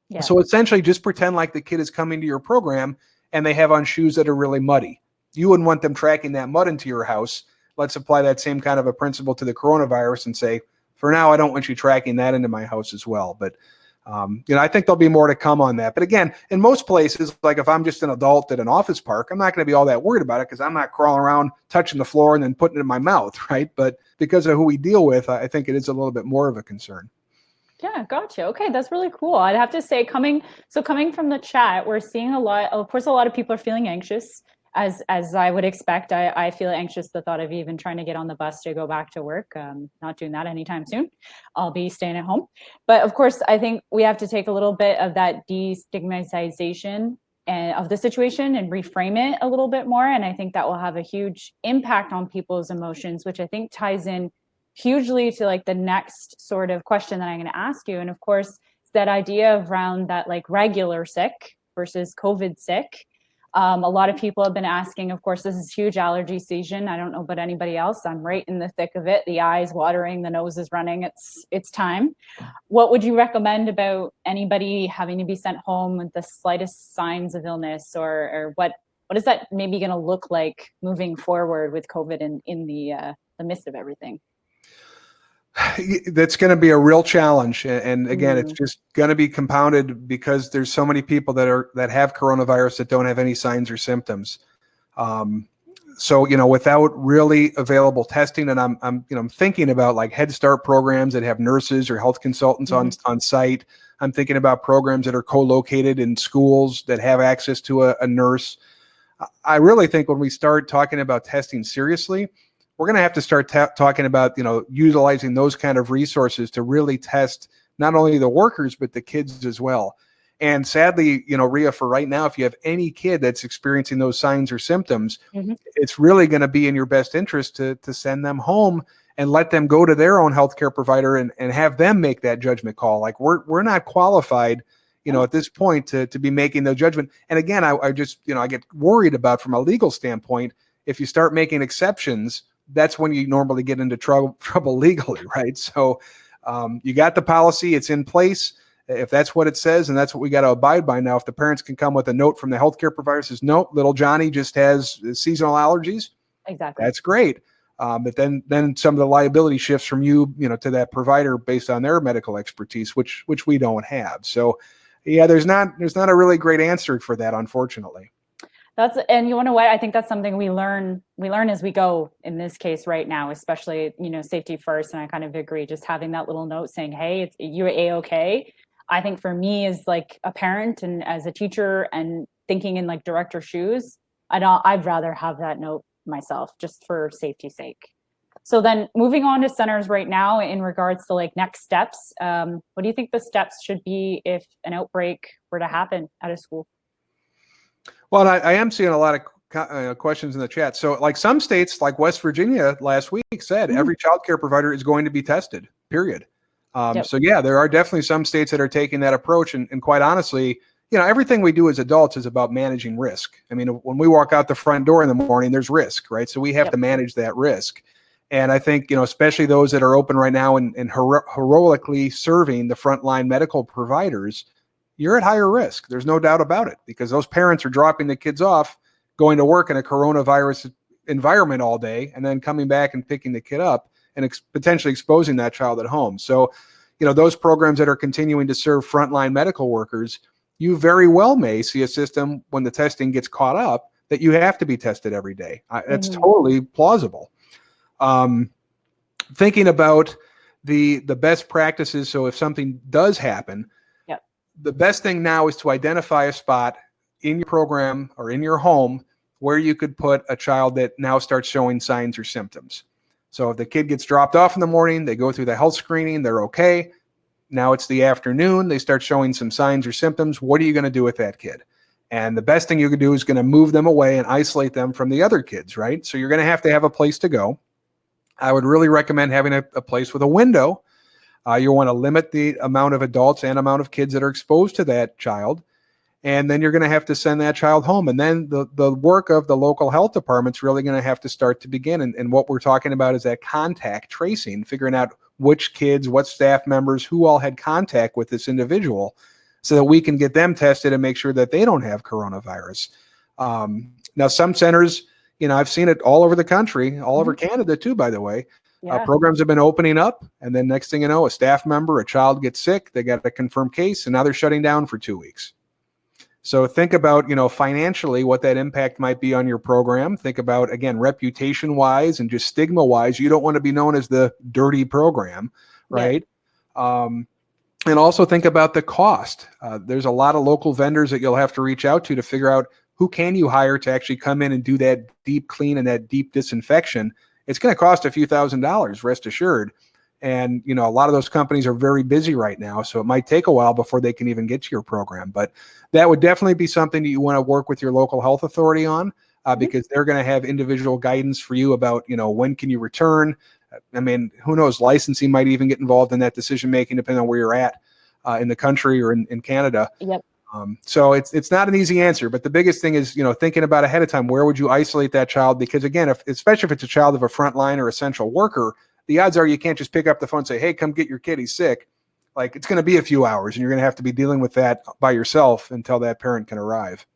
Yeah. So essentially just pretend like the kid is coming to your program and they have on shoes that are really muddy. You wouldn't want them tracking that mud into your house. Let's apply that same kind of a principle to the coronavirus and say, for now, I don't want you tracking that into my house as well. But, I think there'll be more to come on that. But again, in most places, like if I'm just an adult at an office park, I'm not going to be all that worried about it because I'm not crawling around, touching the floor and then putting it in my mouth, right? But because of who we deal with, I think it is a little bit more of a concern. Yeah, gotcha. Okay, that's really cool. I'd have to say coming from the chat, we're seeing a lot of people are feeling anxious. As I would expect, I feel anxious the thought of even trying to get on the bus to go back to work. Not doing that anytime soon. I'll be staying at home. But of course, I think we have to take a little bit of that destigmatization of the situation and reframe it a little bit more. And I think that will have a huge impact on people's emotions, which I think ties in hugely to like the next sort of question that I'm going to ask you. And of course, it's that idea around that like regular sick versus COVID sick. A lot of people have been asking, of course, this is huge allergy season. I don't know about anybody else. I'm right in the thick of it. The eyes watering, the nose is running. It's time. What would you recommend about anybody having to be sent home with the slightest signs of illness, or what is that maybe going to look like moving forward with COVID in the midst of everything? That's going to be a real challenge. And again, it's just going to be compounded because there's so many people that have coronavirus that don't have any signs or symptoms. So, without really available testing, and I'm thinking about like Head Start programs that have nurses or health consultants on site. I'm thinking about programs that are co-located in schools that have access to a nurse. I really think when we start talking about testing seriously, we're going to have to start talking about, utilizing those kind of resources to really test not only the workers, but the kids as well. And sadly, Rhea, for right now, if you have any kid that's experiencing those signs or symptoms, it's really going to be in your best interest to send them home and let them go to their own healthcare provider and have them make that judgment call. Like we're not qualified, at this point to be making the judgment. And again, I just, I get worried about from a legal standpoint, if you start making exceptions, that's when you normally get into trouble legally, right? So you got the policy, it's in place. If that's what it says, and that's what we got to abide by now, if the parents can come with a note from the healthcare provider says, nope, little Johnny just has seasonal allergies. Exactly. That's great. But then some of the liability shifts from you, to that provider based on their medical expertise, which we don't have. So yeah, there's not a really great answer for that, unfortunately. And you know what? I think that's something we learn as we go in this case right now, especially, safety first. And I kind of agree, just having that little note saying, hey, you're A-okay. I think for me as like a parent and as a teacher and thinking in like director shoes, I'd rather have that note myself just for safety's sake. So then moving on to centers right now in regards to like next steps, what do you think the steps should be if an outbreak were to happen at a school? Well, I am seeing a lot of questions in the chat. So like some states like West Virginia last week said every child care provider is going to be tested, period. So yeah, there are definitely some states that are taking that approach. And quite honestly, everything we do as adults is about managing risk. I mean, when we walk out the front door in the morning, there's risk, right? So we have to manage that risk. And I think, especially those that are open right now and heroically serving the frontline medical providers, you're at higher risk. There's no doubt about it, because those parents are dropping the kids off, going to work in a coronavirus environment all day, and then coming back and picking the kid up and potentially exposing that child at home. So, those programs that are continuing to serve frontline medical workers, you very well may see a system when the testing gets caught up that you have to be tested every day. That's totally plausible. Thinking about the best practices. So if something does happen, the best thing now is to identify a spot in your program or in your home where you could put a child that now starts showing signs or symptoms. So if the kid gets dropped off in the morning, they go through the health screening, they're okay. Now it's the afternoon, they start showing some signs or symptoms. What are you going to do with that kid? And the best thing you can do is going to move them away and isolate them from the other kids, right? So you're going to have a place to go. I would really recommend having a place with a window. You want to limit the amount of adults and amount of kids that are exposed to that child. And then you're going to have to send that child home. And then the work of the local health department's really going to have to start to begin. And what we're talking about is that contact tracing, figuring out which kids, what staff members, who all had contact with this individual, so that we can get them tested and make sure that they don't have coronavirus. Now, some centers, I've seen it all over the country, all over Canada too, by the way. Programs have been opening up, and then next thing you know, a staff member, a child gets sick, they got a confirmed case, and now they're shutting down for 2 weeks. So think about, financially what that impact might be on your program. Think about, again, reputation-wise and just stigma-wise. You don't want to be known as the dirty program, right? And also think about the cost. There's a lot of local vendors that you'll have to reach out to figure out who can you hire to actually come in and do that deep clean and that deep disinfection. It's going to cost a few $1,000s, rest assured. And, a lot of those companies are very busy right now, so it might take a while before they can even get to your program. But that would definitely be something that you want to work with your local health authority on, because they're going to have individual guidance for you about, when can you return. I mean, who knows, licensing might even get involved in that decision-making depending on where you're at in the country or in Canada. So it's not an easy answer, but the biggest thing is, thinking about ahead of time, where would you isolate that child? Because again, especially if it's a child of a frontline or essential worker, the odds are you can't just pick up the phone and say, hey, come get your kid, he's sick. Like, it's going to be a few hours, and you're going to have to be dealing with that by yourself until that parent can arrive.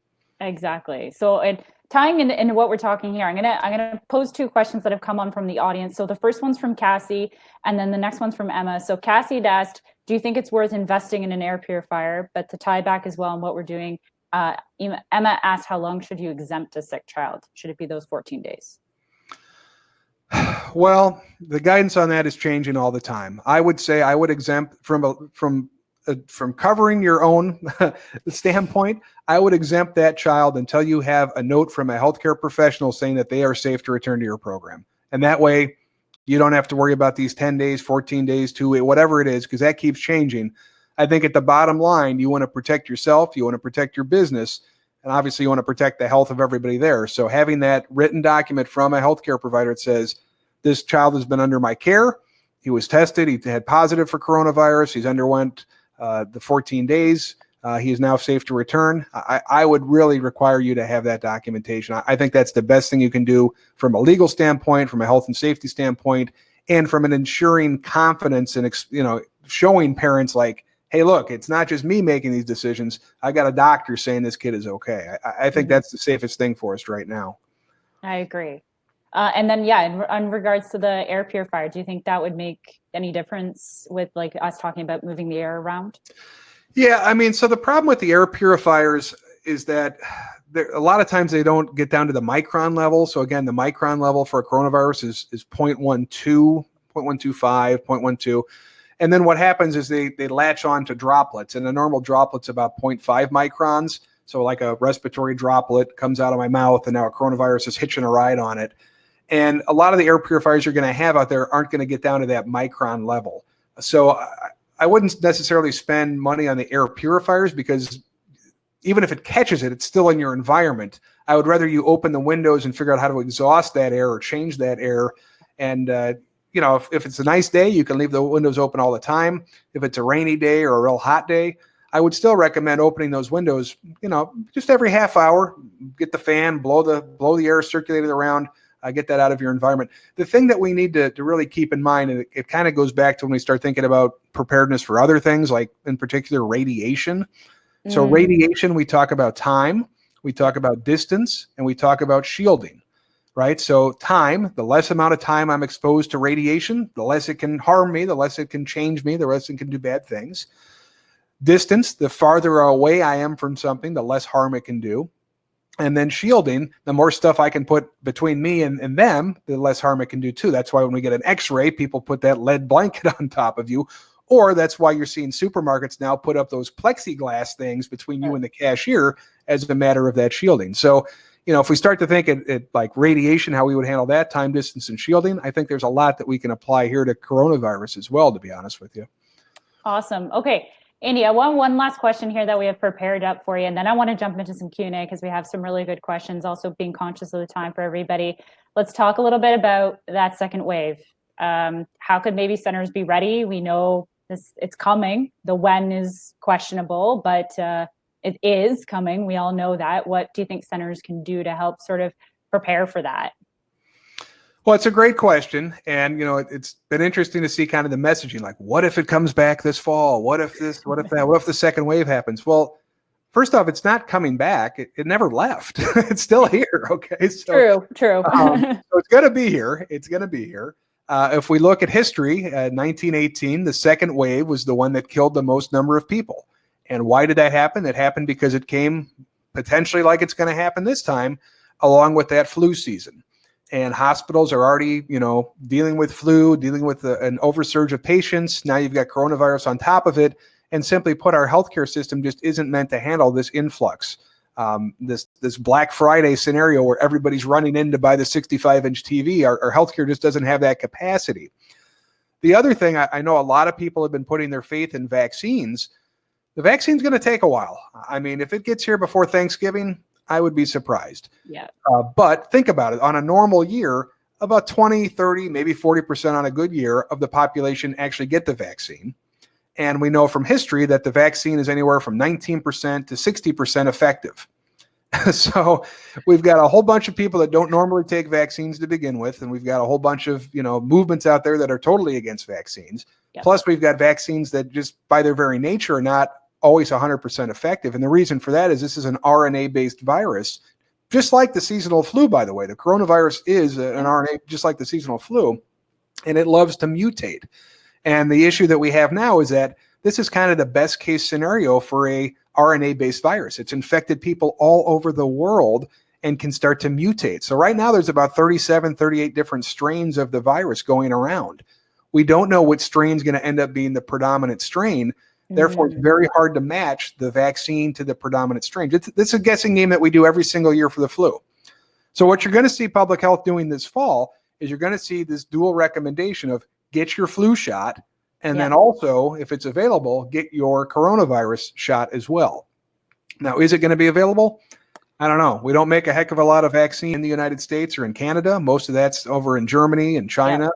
Exactly. So tying into what we're talking here, I'm gonna pose two questions that have come on from the audience. So the first one's from Cassie, and then the next one's from Emma. So Cassie had asked, do you think it's worth investing in an air purifier? But to tie back as well on what we're doing, Emma asked, how long should you exempt a sick child? Should it be those 14 days? Well, the guidance on that is changing all the time. I would say I would exempt from from covering your own standpoint, I would exempt that child until you have a note from a healthcare professional saying that they are safe to return to your program. And that way you don't have to worry about these 10 days, 14 days, 2 weeks, whatever it is, because that keeps changing. I think at the bottom line, you want to protect yourself, you want to protect your business, and obviously you want to protect the health of everybody there. So having that written document from a healthcare provider that says, this child has been under my care, he was tested, he had positive for coronavirus, he's underwent the 14 days, he is now safe to return. I would really require you to have that documentation. I think that's the best thing you can do from a legal standpoint, from a health and safety standpoint, and from an ensuring confidence and showing parents like, hey, look, it's not just me making these decisions. I got a doctor saying this kid is okay. I think that's the safest thing for us right now. I agree. And then, in regards to the air purifier, do you think that would make any difference with like us talking about moving the air around? Yeah, I mean, so the problem with the air purifiers is that a lot of times they don't get down to the micron level. So again, the micron level for a coronavirus is 0.12, 0.125, 0.12. And then what happens is they latch on to droplets, and a normal droplet's about 0.5 microns. So like a respiratory droplet comes out of my mouth, and now a coronavirus is hitching a ride on it. And a lot of the air purifiers you're going to have out there aren't going to get down to that micron level. So I wouldn't necessarily spend money on the air purifiers, because even if it catches it, it's still in your environment. I would rather you open the windows and figure out how to exhaust that air or change that air. And if it's a nice day, you can leave the windows open all the time. If it's a rainy day or a real hot day, I would still recommend opening those windows, just every half hour. Get the fan, blow the air circulated around, get that out of your environment. The thing that we need to really keep in mind, and it kind of goes back to when we start thinking about preparedness for other things, like in particular radiation. So radiation, we talk about time, we talk about distance, and we talk about shielding. Right? So time, the less amount of time I'm exposed to radiation, the less it can harm me, the less it can change me, the less it can do bad things. Distance, the farther away I am from something, the less harm it can do. And then shielding, the more stuff I can put between me and them, the less harm it can do too. That's why when we get an X-ray, people put that lead blanket on top of you. Or that's why you're seeing supermarkets now put up those plexiglass things between you and the cashier as a matter of that shielding. So if we start to think it like radiation, how we would handle that, time, distance, and shielding, I think there's a lot that we can apply here to coronavirus as well, to be honest with you. Awesome. Okay, Andy, I want one last question here that we have prepared up for you, and then I want to jump into some Q&A because we have some really good questions, also being conscious of the time for everybody. Let's talk a little bit about that second wave. How could maybe centers be ready? We know it's coming. The when is questionable, but it is coming. We all know that. What do you think centers can do to help sort of prepare for that? Well, it's a great question. And, it's been interesting to see kind of the messaging, like, what if it comes back this fall? What if this, what if that, what if the second wave happens? Well, first off, it's not coming back. It never left. It's still here. Okay. So, True. So it's going to be here. It's going to be here. If we look at history, 1918, the second wave was the one that killed the most number of people. And why did that happen? It happened because it came potentially like it's going to happen this time, along with that flu season. And hospitals are already, dealing with flu, dealing with an oversurge of patients. Now you've got coronavirus on top of it. And simply put, our healthcare system just isn't meant to handle this influx. This Black Friday scenario where everybody's running in to buy the 65-inch TV, our healthcare just doesn't have that capacity. The other thing, I know a lot of people have been putting their faith in vaccines. The vaccine's going to take a while. I mean, if it gets here before Thanksgiving, I would be surprised. Yeah. But think about it. On a normal year, about 20, 30, maybe 40% on a good year of the population actually get the vaccine. And we know from history that the vaccine is anywhere from 19% to 60% effective. So we've got a whole bunch of people that don't normally take vaccines to begin with. And we've got a whole bunch of, movements out there that are totally against vaccines. Yep. Plus, we've got vaccines that just by their very nature are not always 100% effective. And the reason for that is this is an RNA-based virus, just like the seasonal flu, by the way. The coronavirus is an RNA, just like the seasonal flu, and it loves to mutate. And the issue that we have now is that this is kind of the best case scenario for a RNA-based virus. It's infected people all over the world and can start to mutate. So right now there's about 37, 38 different strains of the virus going around. We don't know which strain is going to end up being the predominant strain. Therefore, it's very hard to match the vaccine to the predominant strain. This is a guessing game that we do every single year for the flu. So what you're going to see public health doing this fall is you're going to see this dual recommendation of get your flu shot, and then also, if it's available, get your coronavirus shot as well. Now, is it going to be available? I don't know. We don't make a heck of a lot of vaccine in the United States or in Canada. Most of that's over in Germany and China.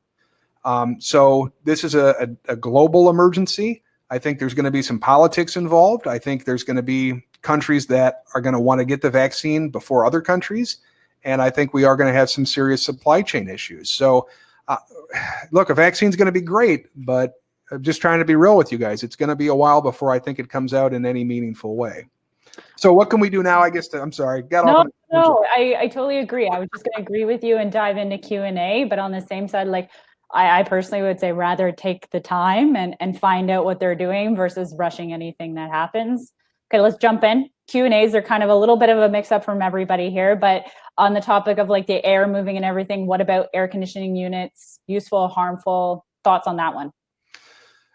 So this is a global emergency. I think there's going to be some politics involved. I think there's going to be countries that are going to want to get the vaccine before other countries. And I think we are going to have some serious supply chain issues. So look, a vaccine's going to be great, but I'm just trying to be real with you guys. It's going to be a while before I think it comes out in any meaningful way. So what can we do now? I guess I'm sorry. No, I totally agree. I was just going to agree with you and dive into Q&A, but on the same side, like I personally would say rather take the time and find out what they're doing versus rushing anything that happens. Okay, let's jump in. Q&As are kind of a little bit of a mix up from everybody here, but on the topic of like the air moving and everything, what about air conditioning units? Useful, harmful? Thoughts on that one?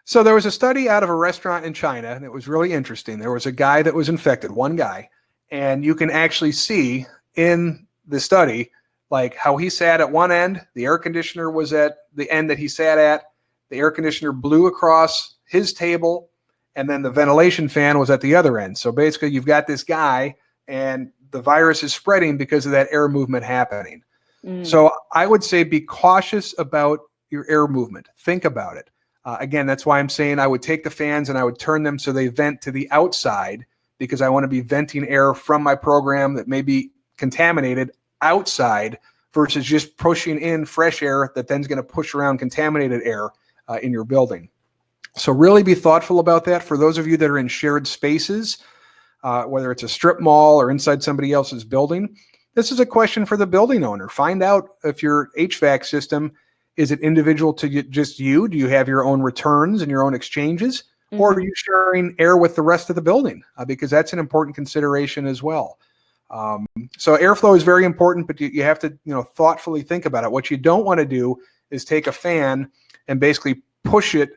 So there was a study out of a restaurant in China, and it was really interesting. There was a guy that was infected, one guy, and you can actually see in the study like how he sat at one end, the air conditioner was at the end that he sat at, the air conditioner blew across his table, and then the ventilation fan was at the other end. So basically you've got this guy and the virus is spreading because of that air movement happening. So I would say be cautious about your air movement. Think about it. Again, that's why I'm saying I would take the fans and I would turn them so they vent to the outside, because I want to be venting air from my program that may be contaminated outside versus just pushing in fresh air that then is going to push around contaminated air in your building. So really be thoughtful about that. For those of you that are in shared spaces, whether it's a strip mall or inside somebody else's building, this is a question for the building owner. Find out if your HVAC system, is it individual to just you? Do you have your own returns and your own exchanges? Or are you sharing air with the rest of the building? Because that's an important consideration as well. So airflow is very important, but you have to thoughtfully think about it. What you don't want to do is take a fan and basically push it,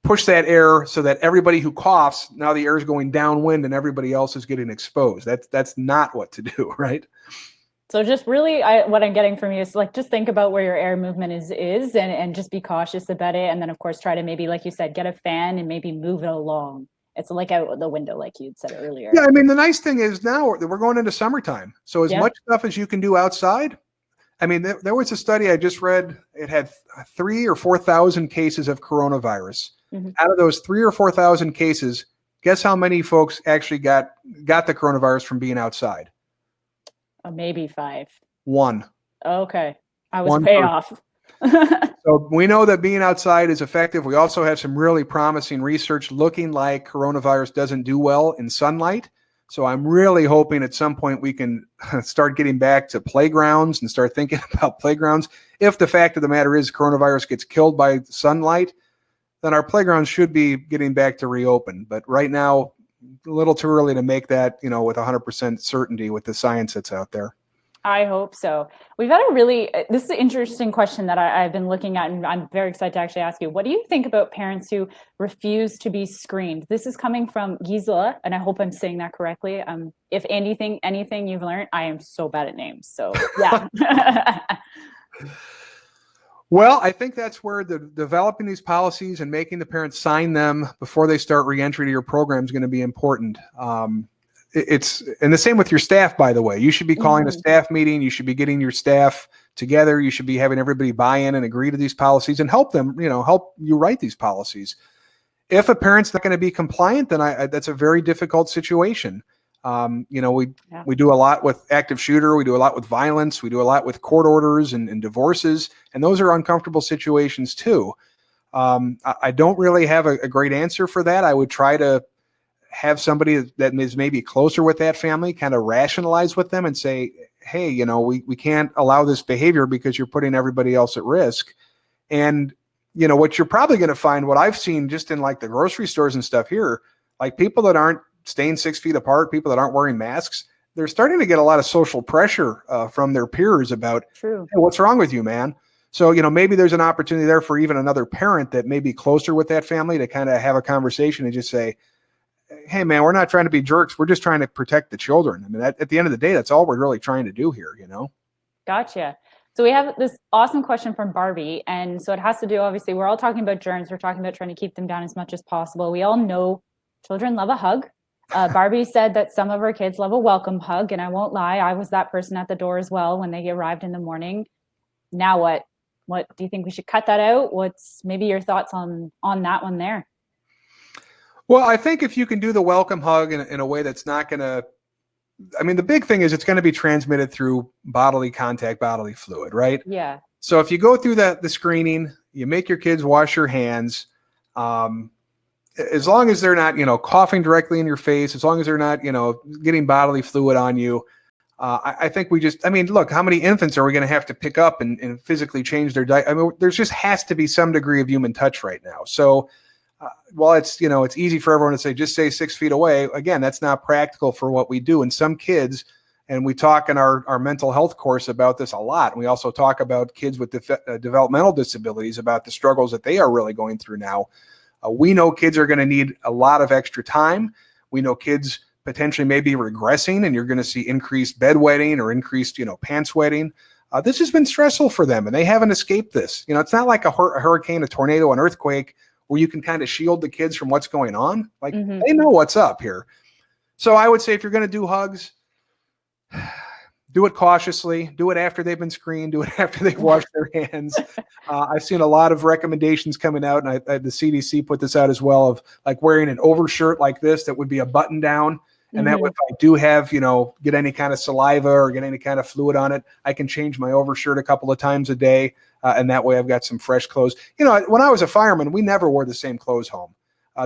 push that air so that everybody who coughs, now the air is going downwind and everybody else is getting exposed. That's not what to do, right? So just really, what I'm getting from you is like, just think about where your air movement is and just be cautious about it. And then of course, try to maybe, like you said, get a fan and maybe move it along. It's like out the window, like you'd said earlier. Yeah, I mean, the nice thing is now we're going into summertime. So as much stuff as you can do outside. I mean, there was a study I just read. It had 3,000 or 4,000 cases of coronavirus. Out of those 3,000 or 4,000 cases, guess how many folks actually got the coronavirus from being outside? Maybe 5. 1. Okay. I was way off. So we know that being outside is effective. We also have some really promising research looking like coronavirus doesn't do well in sunlight. So I'm really hoping at some point we can start getting back to playgrounds and start thinking about playgrounds. If the fact of the matter is coronavirus gets killed by sunlight, then our playgrounds should be getting back to reopen. But right now, a little too early to make that, with 100% certainty with the science that's out there. I hope so. We've got this is an interesting question that I've been looking at, and I'm very excited to actually ask you. What do you think about parents who refuse to be screened? This is coming from Gisela, and I hope I'm saying that correctly. If anything you've learned, I am so bad at names. So yeah. Well, I think that's where developing these policies and making the parents sign them before they start reentry to your program is going to be important. And the same with your staff, by the way. You should be calling a staff meeting. You should be getting your staff together. You should be having everybody buy in and agree to these policies and help them, help you write these policies. If a parent's not going to be compliant, then that's a very difficult situation. We do a lot with active shooter. We do a lot with violence. We do a lot with court orders and divorces. And those are uncomfortable situations too. I don't really have a great answer for that. I would try to have somebody that is maybe closer with that family kind of rationalize with them and say, hey, we can't allow this behavior because you're putting everybody else at risk. And, what you're probably going to find, what I've seen just in like the grocery stores and stuff here, like people that aren't staying 6 feet apart, people that aren't wearing masks, they're starting to get a lot of social pressure from their peers about, hey, what's wrong with you, man? So, maybe there's an opportunity there for even another parent that may be closer with that family to kind of have a conversation and just say, hey, man, we're not trying to be jerks. We're just trying to protect the children. I mean, at the end of the day, that's all we're really trying to do here, Gotcha. So we have this awesome question from Barbie. And so it has to do, obviously, we're all talking about germs. We're talking about trying to keep them down as much as possible. We all know children love a hug. Barbie said that some of her kids love a welcome hug. And I won't lie, I was that person at the door as well when they arrived in the morning. Now what? What do you think we should cut that out? What's maybe your thoughts on that one there? Well, I think if you can do the welcome hug in a way that's not going to, the big thing is it's going to be transmitted through bodily contact, bodily fluid, right? Yeah. So if you go through the screening, you make your kids wash your hands, as long as they're not, coughing directly in your face, as long as they're not, getting bodily fluid on you, I think we just, look, how many infants are we going to have to pick up and physically change their diet? There's just has to be some degree of human touch right now. So while it's, it's easy for everyone to say, just stay 6 feet away. Again, that's not practical for what we do. And some kids, and we talk in our mental health course about this a lot. And we also talk about kids with developmental disabilities, about the struggles that they are really going through now. We know kids are going to need a lot of extra time. We know kids potentially may be regressing, and you're going to see increased bedwetting or increased, pants wetting. This has been stressful for them, and they haven't escaped this. It's not like a hurricane, a tornado, an earthquake, where you can kind of shield the kids from what's going on. Like, they know what's up here. So I would say if you're going to do hugs, do it cautiously, do it after they've been screened, do it after they've washed their hands. I've seen a lot of recommendations coming out, and the CDC put this out as well, of like wearing an overshirt like this that would be a button down. And that way, if I do have, get any kind of saliva or get any kind of fluid on it, I can change my overshirt a couple of times a day. And that way I've got some fresh clothes. When I was a fireman, we never wore the same clothes home.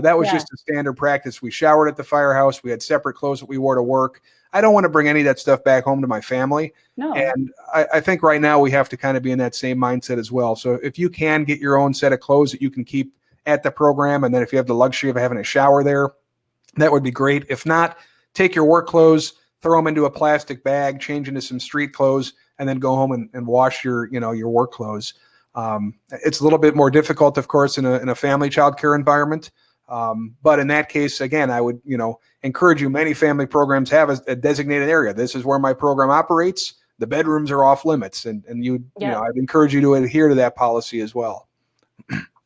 That was just a standard practice. We showered at the firehouse. We had separate clothes that we wore to work. I don't want to bring any of that stuff back home to my family. No. And I think right now we have to kind of be in that same mindset as well. So if you can get your own set of clothes that you can keep at the program, and then if you have the luxury of having a shower there, that would be great. If not, take your work clothes, throw them into a plastic bag, change into some street clothes, and then go home and wash your work clothes. It's a little bit more difficult, of course, in a family childcare environment. But in that case, again, I would, encourage you. Many family programs have a designated area. This is where my program operates. The bedrooms are off limits, and I'd encourage you to adhere to that policy as well.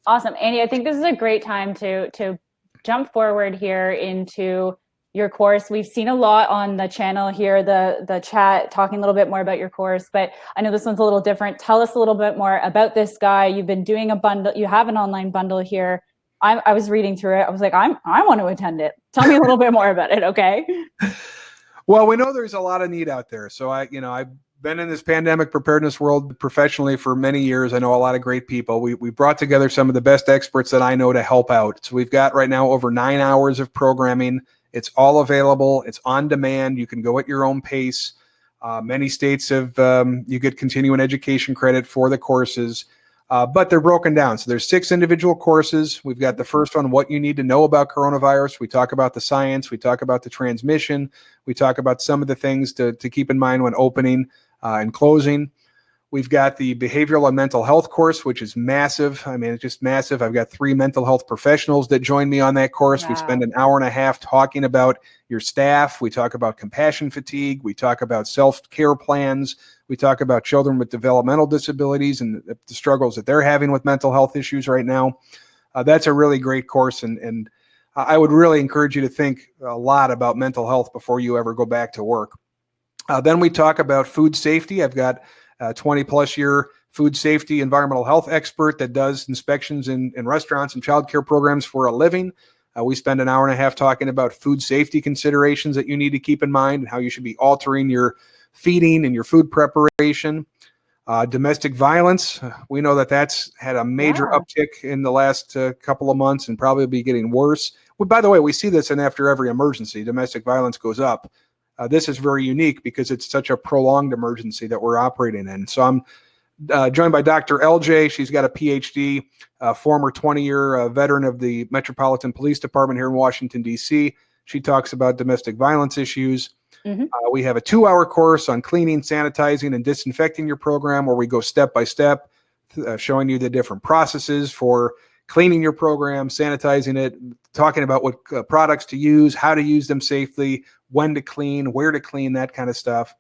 Awesome, Andy. I think this is a great time to jump forward here into your course. We've seen a lot on the channel here, the chat, talking a little bit more about your course, but I know this one's a little different. Tell us a little bit more about this guy. You've been doing a bundle. You have an online bundle here. I was reading through it. I was like, I want to attend it. Tell me a little bit more about it. Okay. Well, we know there's a lot of need out there. So I've been in this pandemic preparedness world professionally for many years. I know a lot of great people. We brought together some of the best experts that I know to help out. So we've got right now over 9 hours of programming. It's all available. It's on demand. You can go at your own pace. Many states have, you get continuing education credit for the courses, but they're broken down. So there's 6 individual courses. We've got the first one, what you need to know about coronavirus. We talk about the science. We talk about the transmission. We talk about some of the things to keep in mind when opening and closing. We've got the behavioral and mental health course, which is massive. It's just massive. I've got 3 mental health professionals that join me on that course. Wow. We spend an hour and a half talking about your staff. We talk about compassion fatigue. We talk about self-care plans. We talk about children with developmental disabilities and the struggles that they're having with mental health issues right now. That's a really great course. And I would really encourage you to think a lot about mental health before you ever go back to work. Then we talk about food safety. I've got 20 plus year food safety environmental health expert that does inspections in restaurants and childcare programs for a living. We spend an hour and a half talking about food safety considerations that you need to keep in mind and how you should be altering your feeding and your food preparation. Domestic violence, we know that that's had a major uptick in the last couple of months and probably be getting worse. Well, by the way, we see this in after every emergency. Domestic violence goes up. This is very unique because it's such a prolonged emergency that we're operating in. So I'm joined by Dr. LJ. She's got a PhD, former 20-year veteran of the Metropolitan Police Department here in Washington, D.C. She talks about domestic violence issues. Mm-hmm. We have a 2-hour course on cleaning, sanitizing, and disinfecting your program where we go step by step showing you the different processes for cleaning your program, sanitizing it, talking about what products to use, how to use them safely, when to clean, where to clean, that kind of stuff.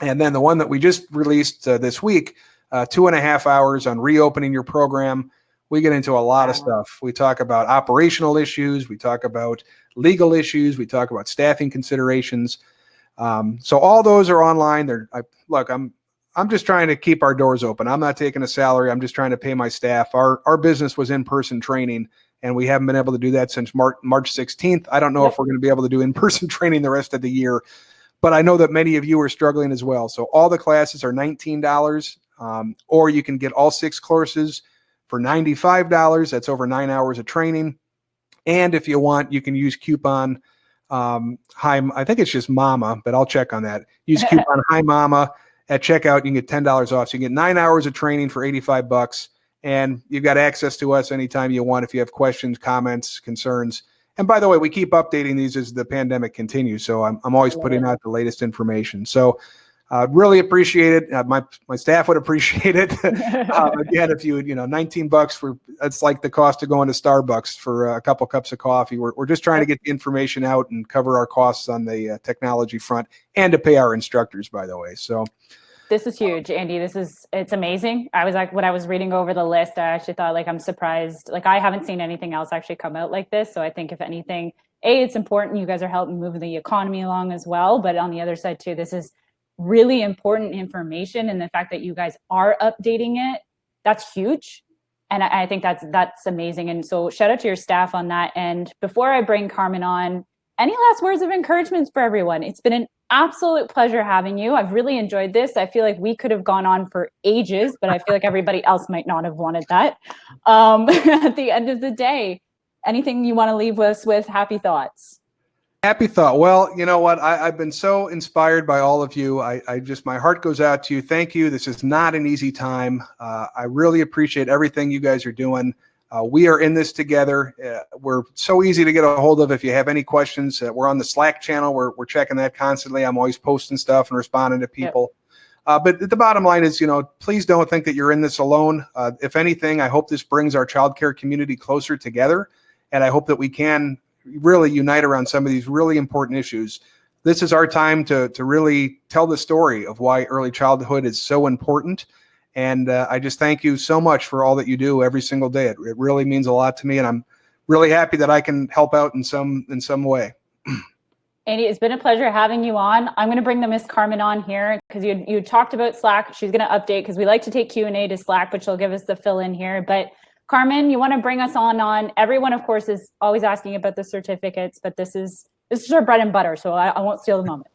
And then the one that we just released this week, 2.5 hours on reopening your program. We get into a lot of stuff. We talk about operational issues. We talk about legal issues. We talk about staffing considerations. So all those are online. I'm just trying to keep our doors open. I'm not taking a salary. I'm just trying to pay my staff. Our business was in-person training, and we haven't been able to do that since March 16th. I don't know if we're going to be able to do in-person training the rest of the year, but I know that many of you are struggling as well. So all the classes are $19, or you can get all 6 courses for $95. That's over 9 hours of training. And if you want, you can use coupon I think it's just Mama, but I'll check on that. Use coupon HiMama at checkout. You can get $10 off. So you get 9 hours of training for $85, and you've got access to us anytime you want if you have questions, comments, concerns. And by the way, we keep updating these as the pandemic continues. So I'm always putting out the latest information. So really appreciate it. My staff would appreciate it. Again, if you would, $19 that's like the cost of going to Starbucks for a couple cups of coffee. We're just trying to get the information out and cover our costs on the technology front, and to pay our instructors, by the way. So this is huge, Andy. It's amazing. I was like, when I was reading over the list, I actually thought, I'm surprised. I haven't seen anything else actually come out like this. So I think if anything, it's important. You guys are helping move the economy along as well. But on the other side too, this is really important information, and the fact that you guys are updating it, that's huge. And I think that's amazing. And so shout out to your staff on that. And before I bring Carmen on, any last words of encouragement for everyone? It's been an absolute pleasure having you. I've really enjoyed this. I feel like we could have gone on for ages, but I feel like everybody else might not have wanted that. At the end of the day, anything you want to leave us with? Happy thoughts. Happy thought. Well, you know what? I've been so inspired by all of you. My heart goes out to you. Thank you. This is not an easy time. I really appreciate everything you guys are doing. We are in this together. We're so easy to get a hold of if you have any questions. We're on the Slack channel. We're checking that constantly. I'm always posting stuff and responding to people. Yep. But the bottom line is, please don't think that you're in this alone. If anything, I hope this brings our childcare community closer together, and I hope that we can really unite around some of these really important issues. This is our time to really tell the story of why early childhood is so important. And I just thank you so much for all that you do every single day. It really means a lot to me, and I'm really happy that I can help out in some way. Andy, it's been a pleasure having you on. I'm going to bring the Miss Carmen on here because you talked about Slack. She's going to update, because we like to take Q&A to Slack, but she'll give us the fill in here. But Carmen, you want to bring us on? Everyone, of course, is always asking about the certificates, but this is our bread and butter, so I won't steal the moment.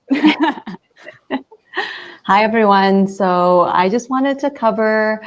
Hi, everyone. So I just wanted to cover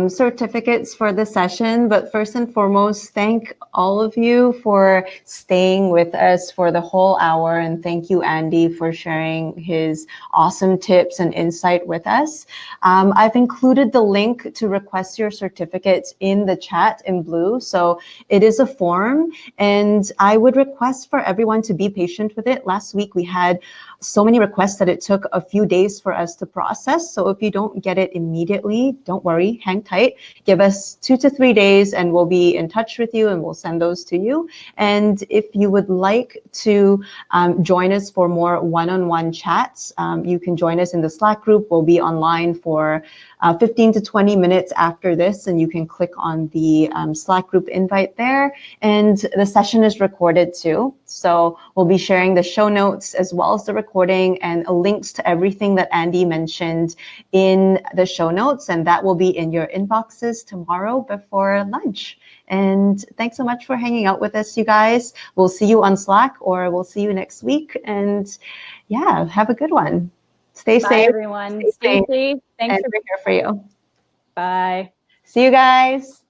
certificates for the session, but first and foremost, thank all of you for staying with us for the whole hour. And thank you, Andy, for sharing his awesome tips and insight with us. I've included the link to request your certificates in the chat in blue. So it is a form, and I would request for everyone to be patient with it. Last week, we had so many requests that it took a few days for us to process. So if you don't get it immediately, don't worry, hang tight. Give us 2 to 3 days and we'll be in touch with you and we'll send those to you. And if you would like to join us for more one-on-one chats, you can join us in the Slack group. We'll be online for 15 to 20 minutes after this, and you can click on the Slack group invite there. And the session is recorded too. So we'll be sharing the show notes as well as the recording and links to everything that Andy mentioned in the show notes. And that will be in your inboxes tomorrow before lunch. And thanks so much for hanging out with us, you guys. We'll see you on Slack, or we'll see you next week. And yeah, have a good one. Stay Bye, safe. everyone. Stay safe. Thanks for being here for you. Bye. See you guys.